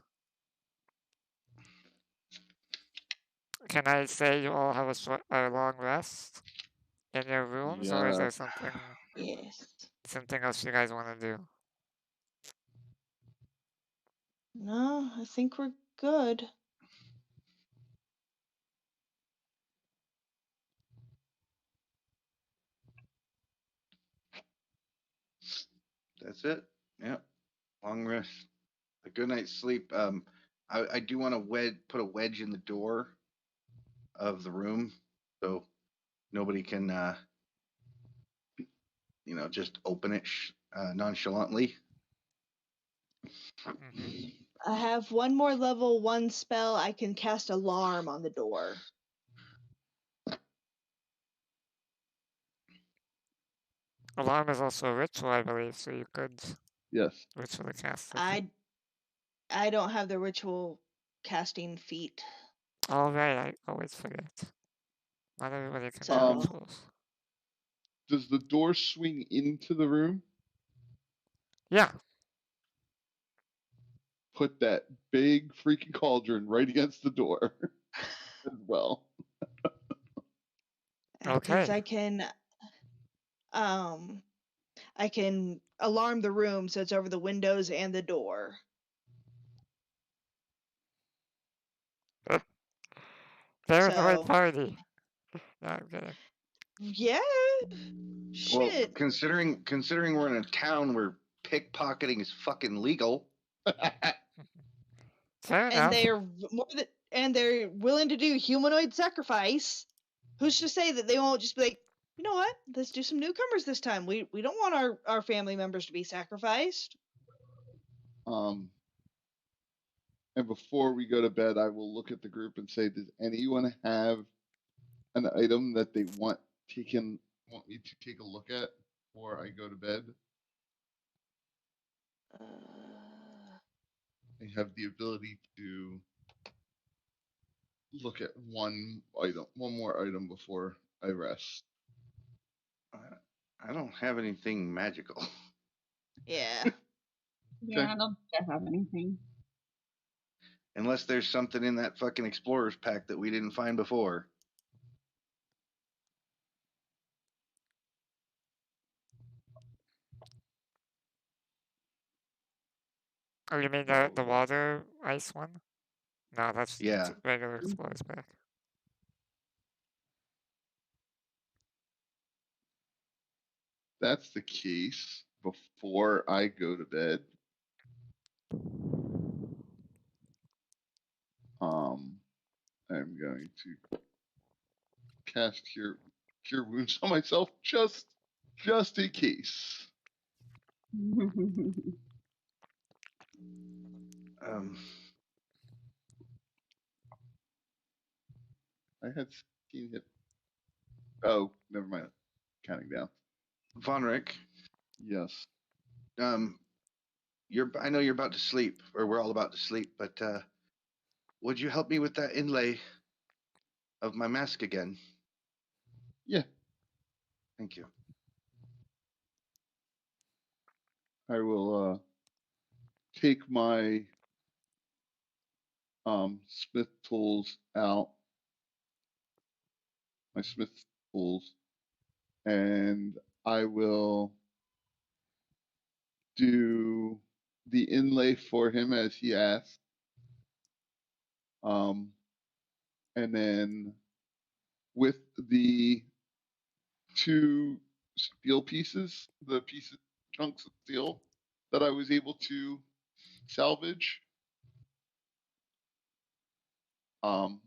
Can I say you all have a long rest in your rooms, or is there Yeah. Yes. something else you guys want to do? No, I think we're good. That's it. Yep. Long rest. A good night's sleep. I do want to put a wedge in the door of the room so nobody can just open it nonchalantly. Mm-hmm. I have one more level 1 spell. I can cast Alarm on the door. Alarm is also a ritual, I believe, so you could Yes. ritually cast it. I don't have the ritual casting feat. All right, I always forget. Not everybody can do So- rituals. Does the door swing into the room? Yeah. Put that big freaking cauldron right against the door as well. Because Okay. I can alarm the room so it's over the windows and the door. Paranoid So- party. No, I'm kidding. Yeah. Well, Shit. considering we're in a town where pickpocketing is fucking legal. Fair And enough. they're willing to do humanoid sacrifice. Who's to say that they won't just be like, you know what? Let's do some newcomers this time. We don't want our family members to be sacrificed. And before we go to bed, I will look at the group and say, does anyone have an item that they want Want me to take a look at before I go to bed? I have the ability to look at one more item before I rest. I don't have anything magical. Yeah. Yeah, I don't think I have anything. Unless there's something in that fucking explorer's pack that we didn't find before. Oh, you mean the water ice one? No, that's Yeah. regular explorer's pack. That's the case. Before I go to bed, I'm going to cast cure wounds on myself just in case. I had 16 hit. Oh, never mind. Counting down. Vonrick, Yes. I know you're about to sleep, or we're all about to sleep, but would you help me with that inlay of my mask again? Yeah. Thank you. I will take my smith tools out. My smith tools, and I will do the inlay for him as he asked. And then with the 2 steel pieces, the chunks of steel that I was able to salvage.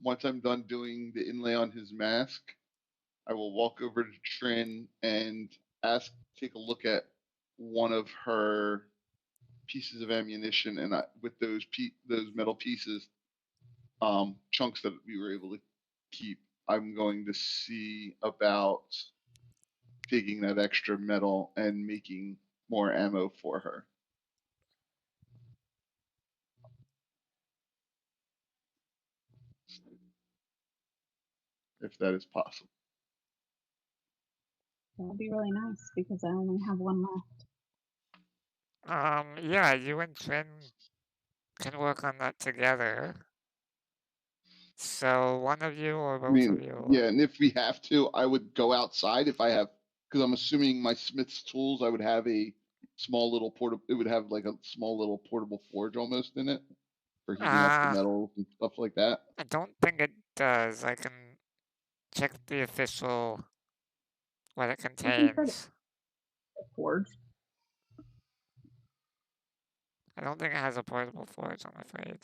Once I'm done doing the inlay on his mask, I will walk over to Trin and take a look at one of her pieces of ammunition, and with those metal pieces, chunks that we were able to keep, I'm going to see about taking that extra metal and making more ammo for her. If that is possible. That would be really nice because I only have one left. Yeah, you and Trin can work on that together. So one of you or both of you? Yeah, and if we have to, I would go outside if I have, because I'm assuming my smith's tools, I would have a small little it would have like a small little portable forge almost in it for heating up the metals and stuff like that. I don't think it does. I can check the official what it contains. Forge. I don't think it has a portable forge, I'm afraid.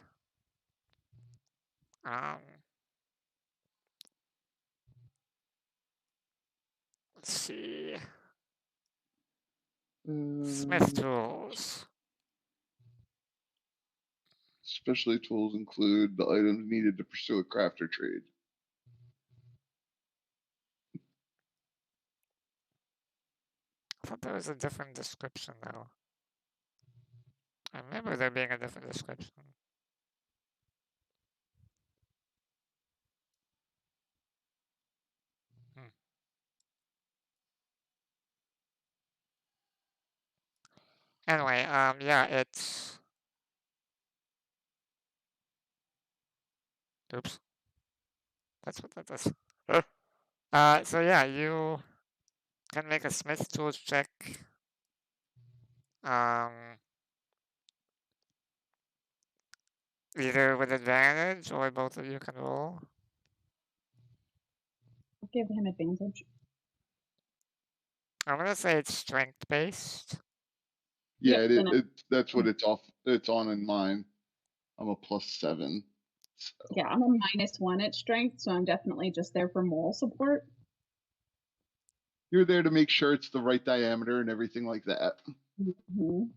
Let's see. Smith tools. Specialty tools include the items needed to pursue a crafter trade. I thought there was a different description, though. I remember there being a different description. Anyway, yeah, it's... Oops. That's what that does. So yeah, you can make a Smith Tools check. Either with advantage or both of you can roll. I'll give him advantage. I'm gonna say it's strength based. Yeah, that's what it's on in mine. I'm a +7. So. Yeah, I'm a -1 at strength, so I'm definitely just there for moral support. You're there to make sure it's the right diameter and everything like that. Mm-hmm.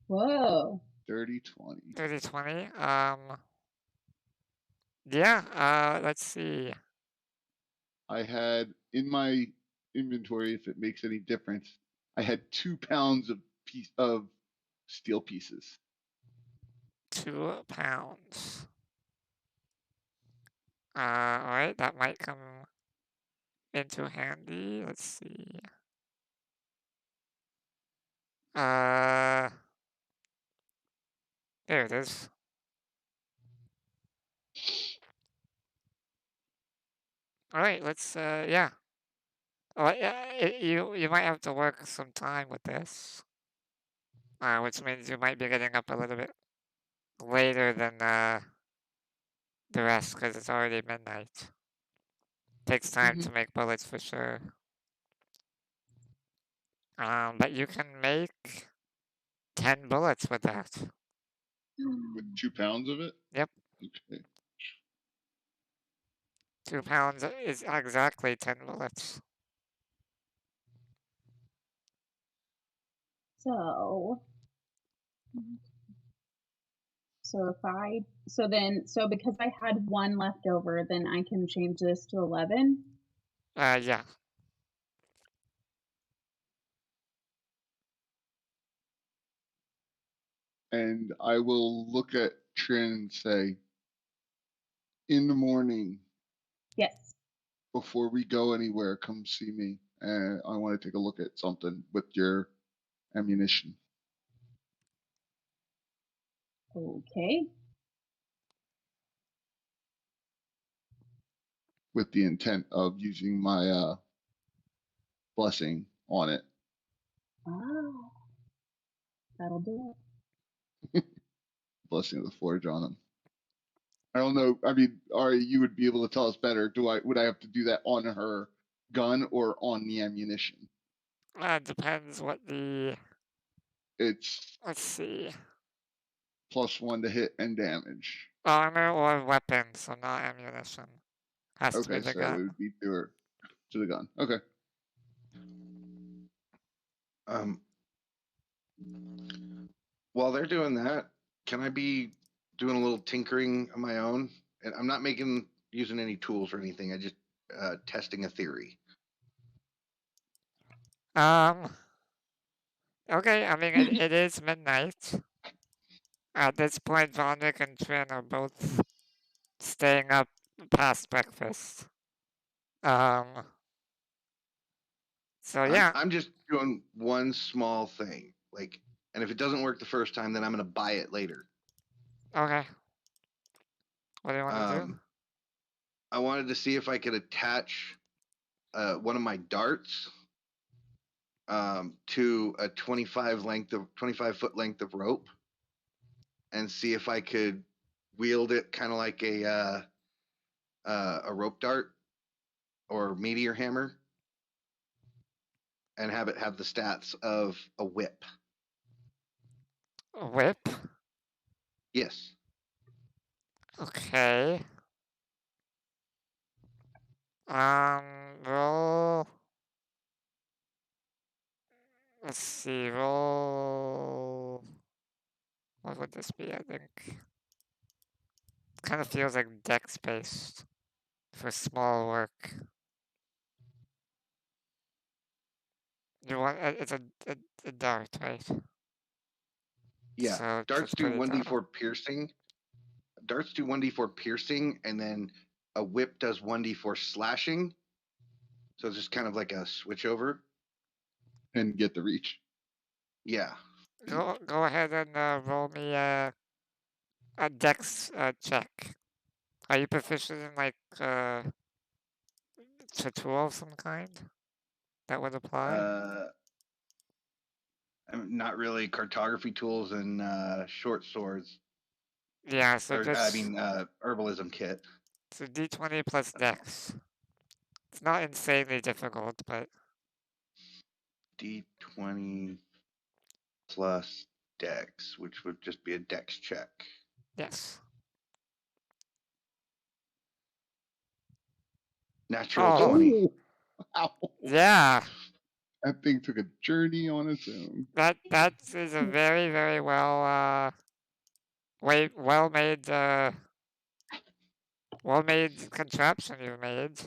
Whoa. 30/20. 30/20. Yeah, let's see. I had in my inventory, if it makes any difference, I had 2 pounds of steel pieces. 2 pounds. Alright, that might come into handy. Let's see. There it is. All right, let's. Yeah. Well, yeah. You might have to work some time with this, which means you might be getting up a little bit later than the rest because it's already midnight. Takes time to make bullets for sure. But you can make 10 bullets with that. With 2 pounds of it? Yep. Okay. 2 pounds is exactly 10 bullets. So because I had 1 left over, then I can change this to 11. Yeah. And I will look at Trin and say, in the morning, Yes. before we go anywhere, come see me. And I want to take a look at something with your ammunition. Okay. With the intent of using my blessing on it. Ah, that'll do it. Blessing of the Forge on them. I don't know. I mean, Ari, you would be able to tell us better. Would I have to do that on her gun or on the ammunition? Depends what the. It's Let's see. +1 to hit and damage. Armor or weapon, so not ammunition. Has to be Okay, the so it gun. would be to the gun. Okay. While they're doing that, can I be doing a little tinkering on my own? And I'm not using any tools or anything. I just testing a theory. Okay, I mean, it is midnight. At this point, Vonrick and Trin are both staying up past breakfast. So yeah. I'm just doing one small thing. And if it doesn't work the first time, then I'm going to buy it later. Okay. What do you want to do? I wanted to see if I could attach one of my darts to a 25-foot length of rope, and see if I could wield it kind of like a rope dart or meteor hammer, and have it have the stats of a whip. A whip? Yes. Okay. Roll. Let's see, roll. What would this be, I think? Kind of feels like dex based for small work. You want it's a dart, right? Yeah. So Darts it's do pretty 1d4 piercing. Darts do 1d4 piercing, and then a whip does 1d4 slashing. So it's just kind of like a switch over. And get the reach. Yeah. Go ahead and roll me a dex check. Are you proficient in like a tool of some kind that would apply? I'm not really cartography tools and short swords. Yeah, so herbalism kit. So d20 plus dex. It's not insanely difficult, but D20 plus dex, which would just be a dex check. yes. Natural Oh. 20. Ow. Yeah. That thing took a journey on its own. That is a very, very well made contraption you've made.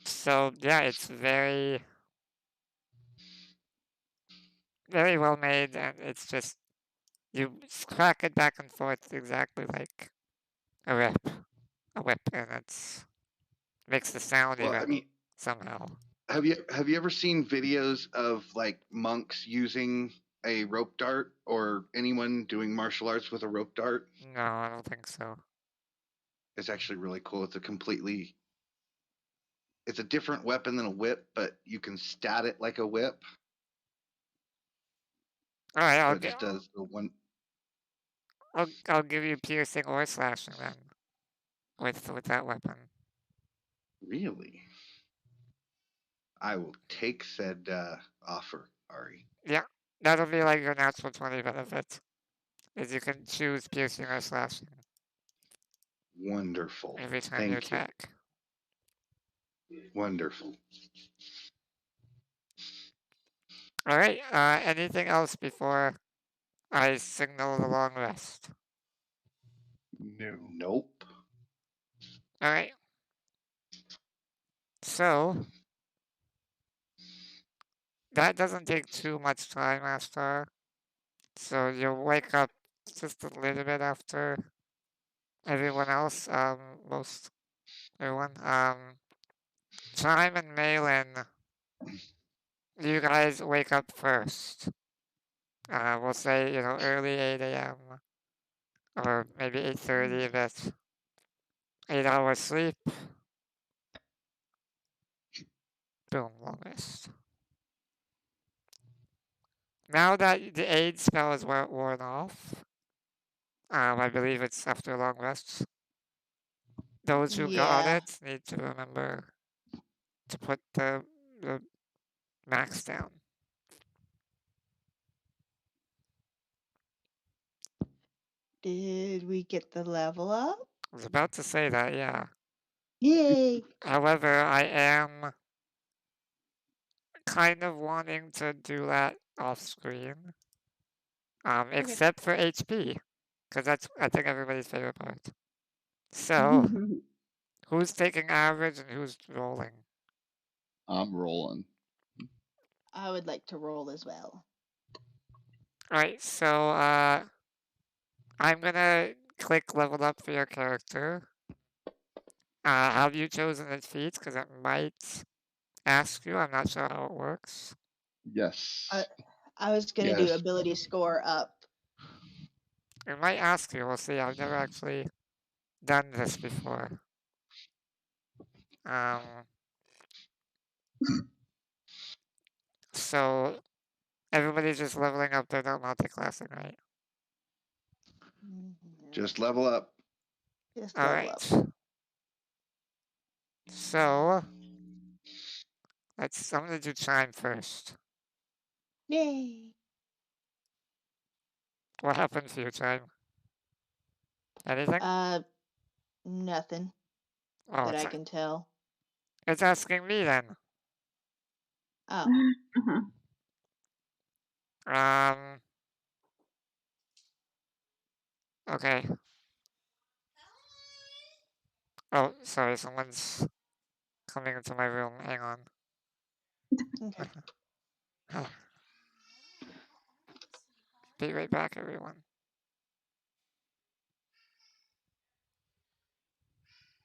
So yeah, it's very, very well made, and it's just you crack it back and forth exactly like a whip, and it's makes the sound Well, even I mean, somehow. have you ever seen videos of like monks using a rope dart or anyone doing martial arts with a rope dart? No, I don't think so. It's actually really cool. It's a different weapon than a whip, but you can stat it like a whip. All right, So it just does the one. I'll give you piercing or slashing then with that weapon. Really? I will take said offer, Ari. Yeah, that'll be like your natural 20 benefit. Is you can choose piercing or slashing Wonderful. every time you Thank you. attack. Wonderful. All right. Anything else before I signal the long rest? No. Nope. All right. So that doesn't take too much time, Ashtar. So you'll wake up just a little bit after everyone else. Most everyone. Chime and Mialin, you guys wake up first. We'll say early 8 a.m. or maybe 8:30 if it's 8 hours sleep. Boom, long rest. Now that the aid spell is worn off, I believe it's after a long rest. Those who got Yeah. it need to remember to put the max down. Did we get the level up? I was about to say that, yeah. Yay! However, I am kind of wanting to do that off screen. Except for HP, because that's, I think, everybody's favorite part. So, who's taking average and who's rolling? I'm rolling. I would like to roll as well. Alright, so, I'm gonna click level up for your character. Have you chosen its feats? Because it might ask you. I'm not sure how it works. Yes. I was gonna do Yes. ability score up. It might ask you. We'll see. I've never actually done this before. So everybody's just leveling up. They're not multi-classing, right? Just level up. Just All level up. right. So I'm gonna do Chime first. Yay! What happened to you, Chime? Anything? Nothing Oh, that I can tell. it's asking me then. Oh. Okay. Oh, sorry, someone's coming into my room. Hang on. Okay. Be right back, everyone.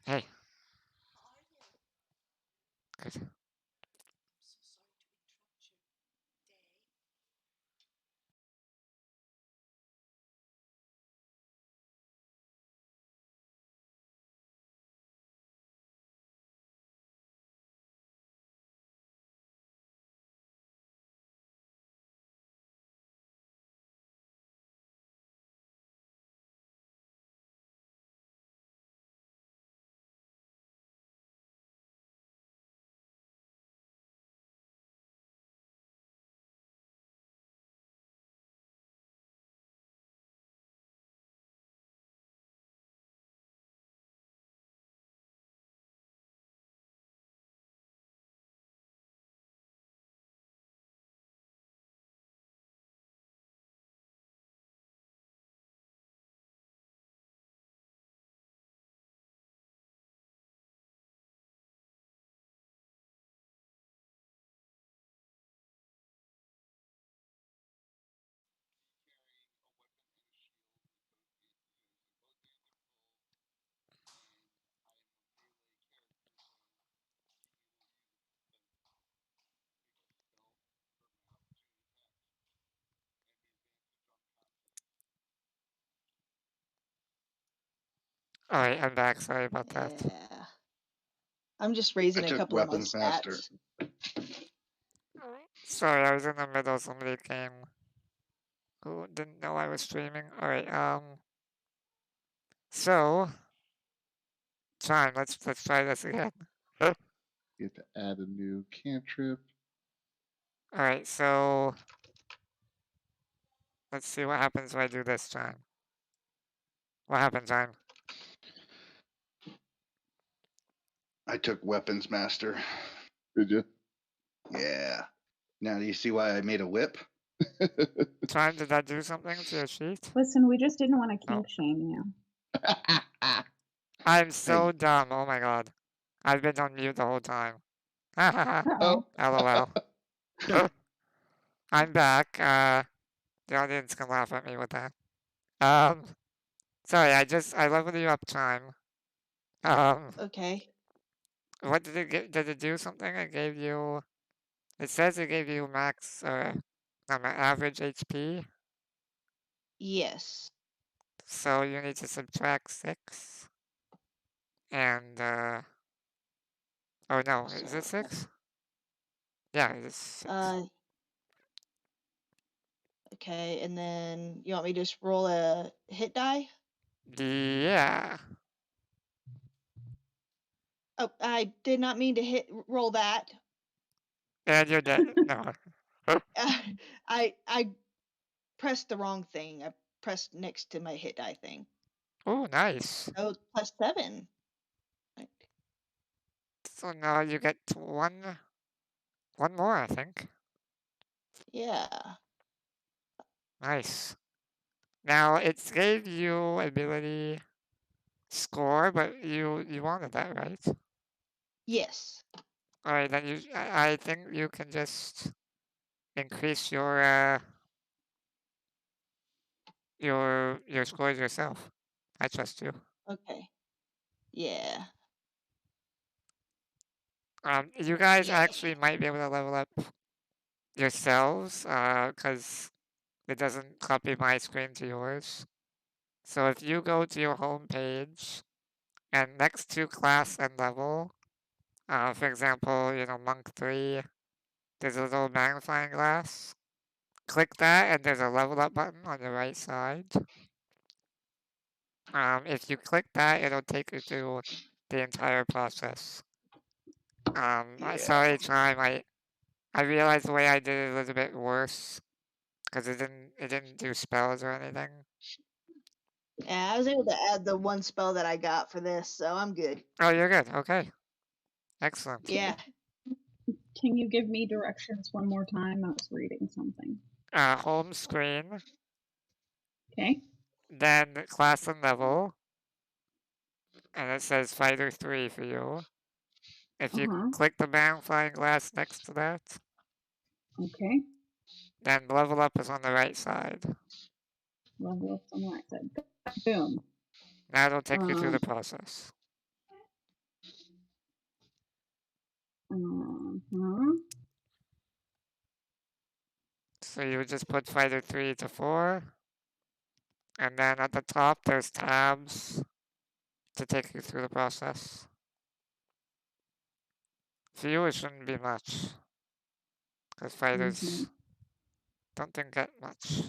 Hey. Good. Alright, I'm back. Sorry about that. Yeah. I'm just raising a took couple of my weapons master. stats. Sorry, I was in the middle of somebody came who didn't know I was streaming. Alright, so Chime, let's try this again. You have to add a new cantrip. Alright, so let's see what happens if I do this, Chime. What happened, Chime? I took weapons master. Did you? Yeah. Now do you see why I made a whip? Chime, did that do something to your sheet? Listen, we just didn't want to No. kink shame you. I'm so dumb. Oh my god. I've been on mute the whole time. Uh-oh. LOL. I'm back. The audience can laugh at me with that. Sorry, I leveled you up, Chime. Okay. What did it give? Did it do something? It gave you. It says it gave you max, average HP. Yes. So you need to subtract 6. And, oh no, is it 6? Yeah, it is 6. Okay, and then you want me to just roll a hit die? Yeah. Oh, I did not mean to roll that. And you're dead. No. I pressed the wrong thing. I pressed next to my hit die thing. Oh, nice. Oh, +7. Right. So now you get one more, I think. Yeah. Nice. Now it gave you ability score, but you wanted that, right? Yes. All right, then I think you can just increase your scores yourself. I trust you. Okay. Yeah. You guys Yeah. actually might be able to level up yourselves, because it doesn't copy my screen to yours. So if you go to your home page and next to class and level, for example, monk 3, there's a little magnifying glass. Click that and there's a level up button on the right side. If you click that, it'll take you through the entire process. Sorry, Chime, I realized the way I did it was a bit worse because it didn't do spells or anything. Yeah, I was able to add the one spell that I got for this, so I'm good. Oh, you're good. Okay. Excellent. Yeah. Can you give me directions one more time? I was reading something. Home screen, Okay. then class and level, and it says Fighter 3 for you. If you Uh-huh. click the magnifying glass next to that, Okay. then level up is on the right side. Level up on the right side. Boom. Now it'll take you through the process. Uh-huh. So you would just put Fighter 3 to 4, and then at the top there's tabs to take you through the process. For you, it shouldn't be much, because fighters don't think get much.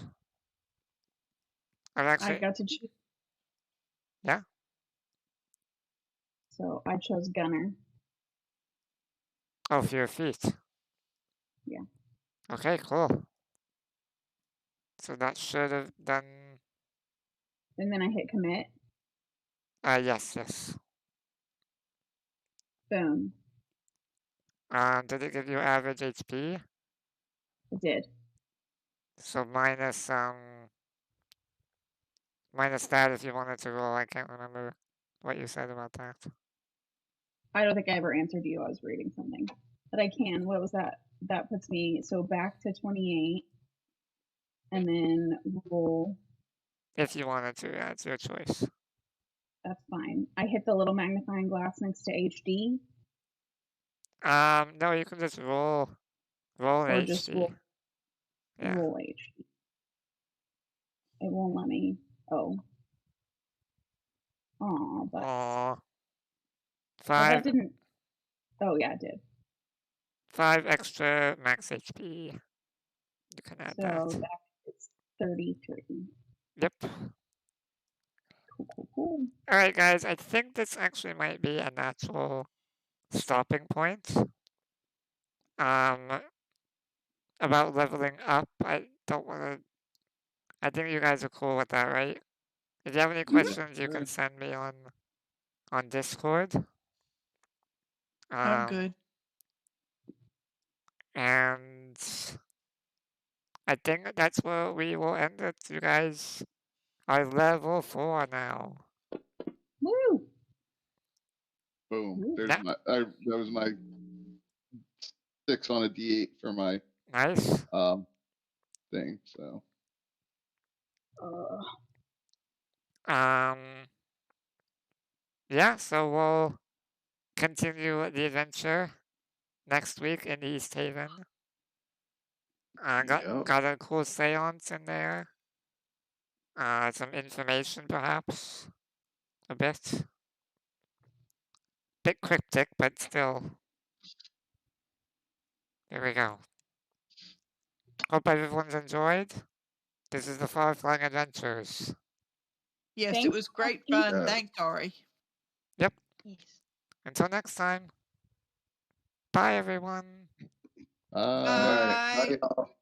I got to choose. Yeah. So I chose Gunner. Oh, for your feet. Yeah. Okay, cool. So that should have done. And then I hit commit. Yes. Boom. Did it give you average HP? It did. So minus that if you wanted to roll. I can't remember what you said about that. I don't think I ever answered you. I was reading something. But I can. What was that? That puts me so back to 28. And then roll. If you wanted to, yeah, it's your choice. That's fine. I hit the little magnifying glass next to HD. No, you can just roll Or HD. just Yeah. roll HD. It won't let me. Oh. Oh, but Aw. well, that Five, didn't. Oh yeah, it did. 5 extra max HP. You can add So that. that's 33. Yep. Cool. Alright, guys, I think this actually might be a natural stopping point. About leveling up, I don't want to. I think you guys are cool with that, right? If you have any questions, you can Good. send me on Discord. I'm good. And I think that's where we will end it. You guys are level 4 now. Woo! Boom. Ooh. There's Yeah. that was my 6 on a D8 for my Nice. thing. So Yeah, so we'll continue the adventure next week in East Haven. Yep. Got a cool seance in there. Some information perhaps. A bit. Bit cryptic, but still. There we go. Hope everyone's enjoyed. This is the Far-Flung Adventures. Yes, it Thanks, was great Rusty. fun. Yeah. Thanks, Ari. Yep. Yes. Until next time. Bye, everyone. Bye. Bye. Bye, y'all.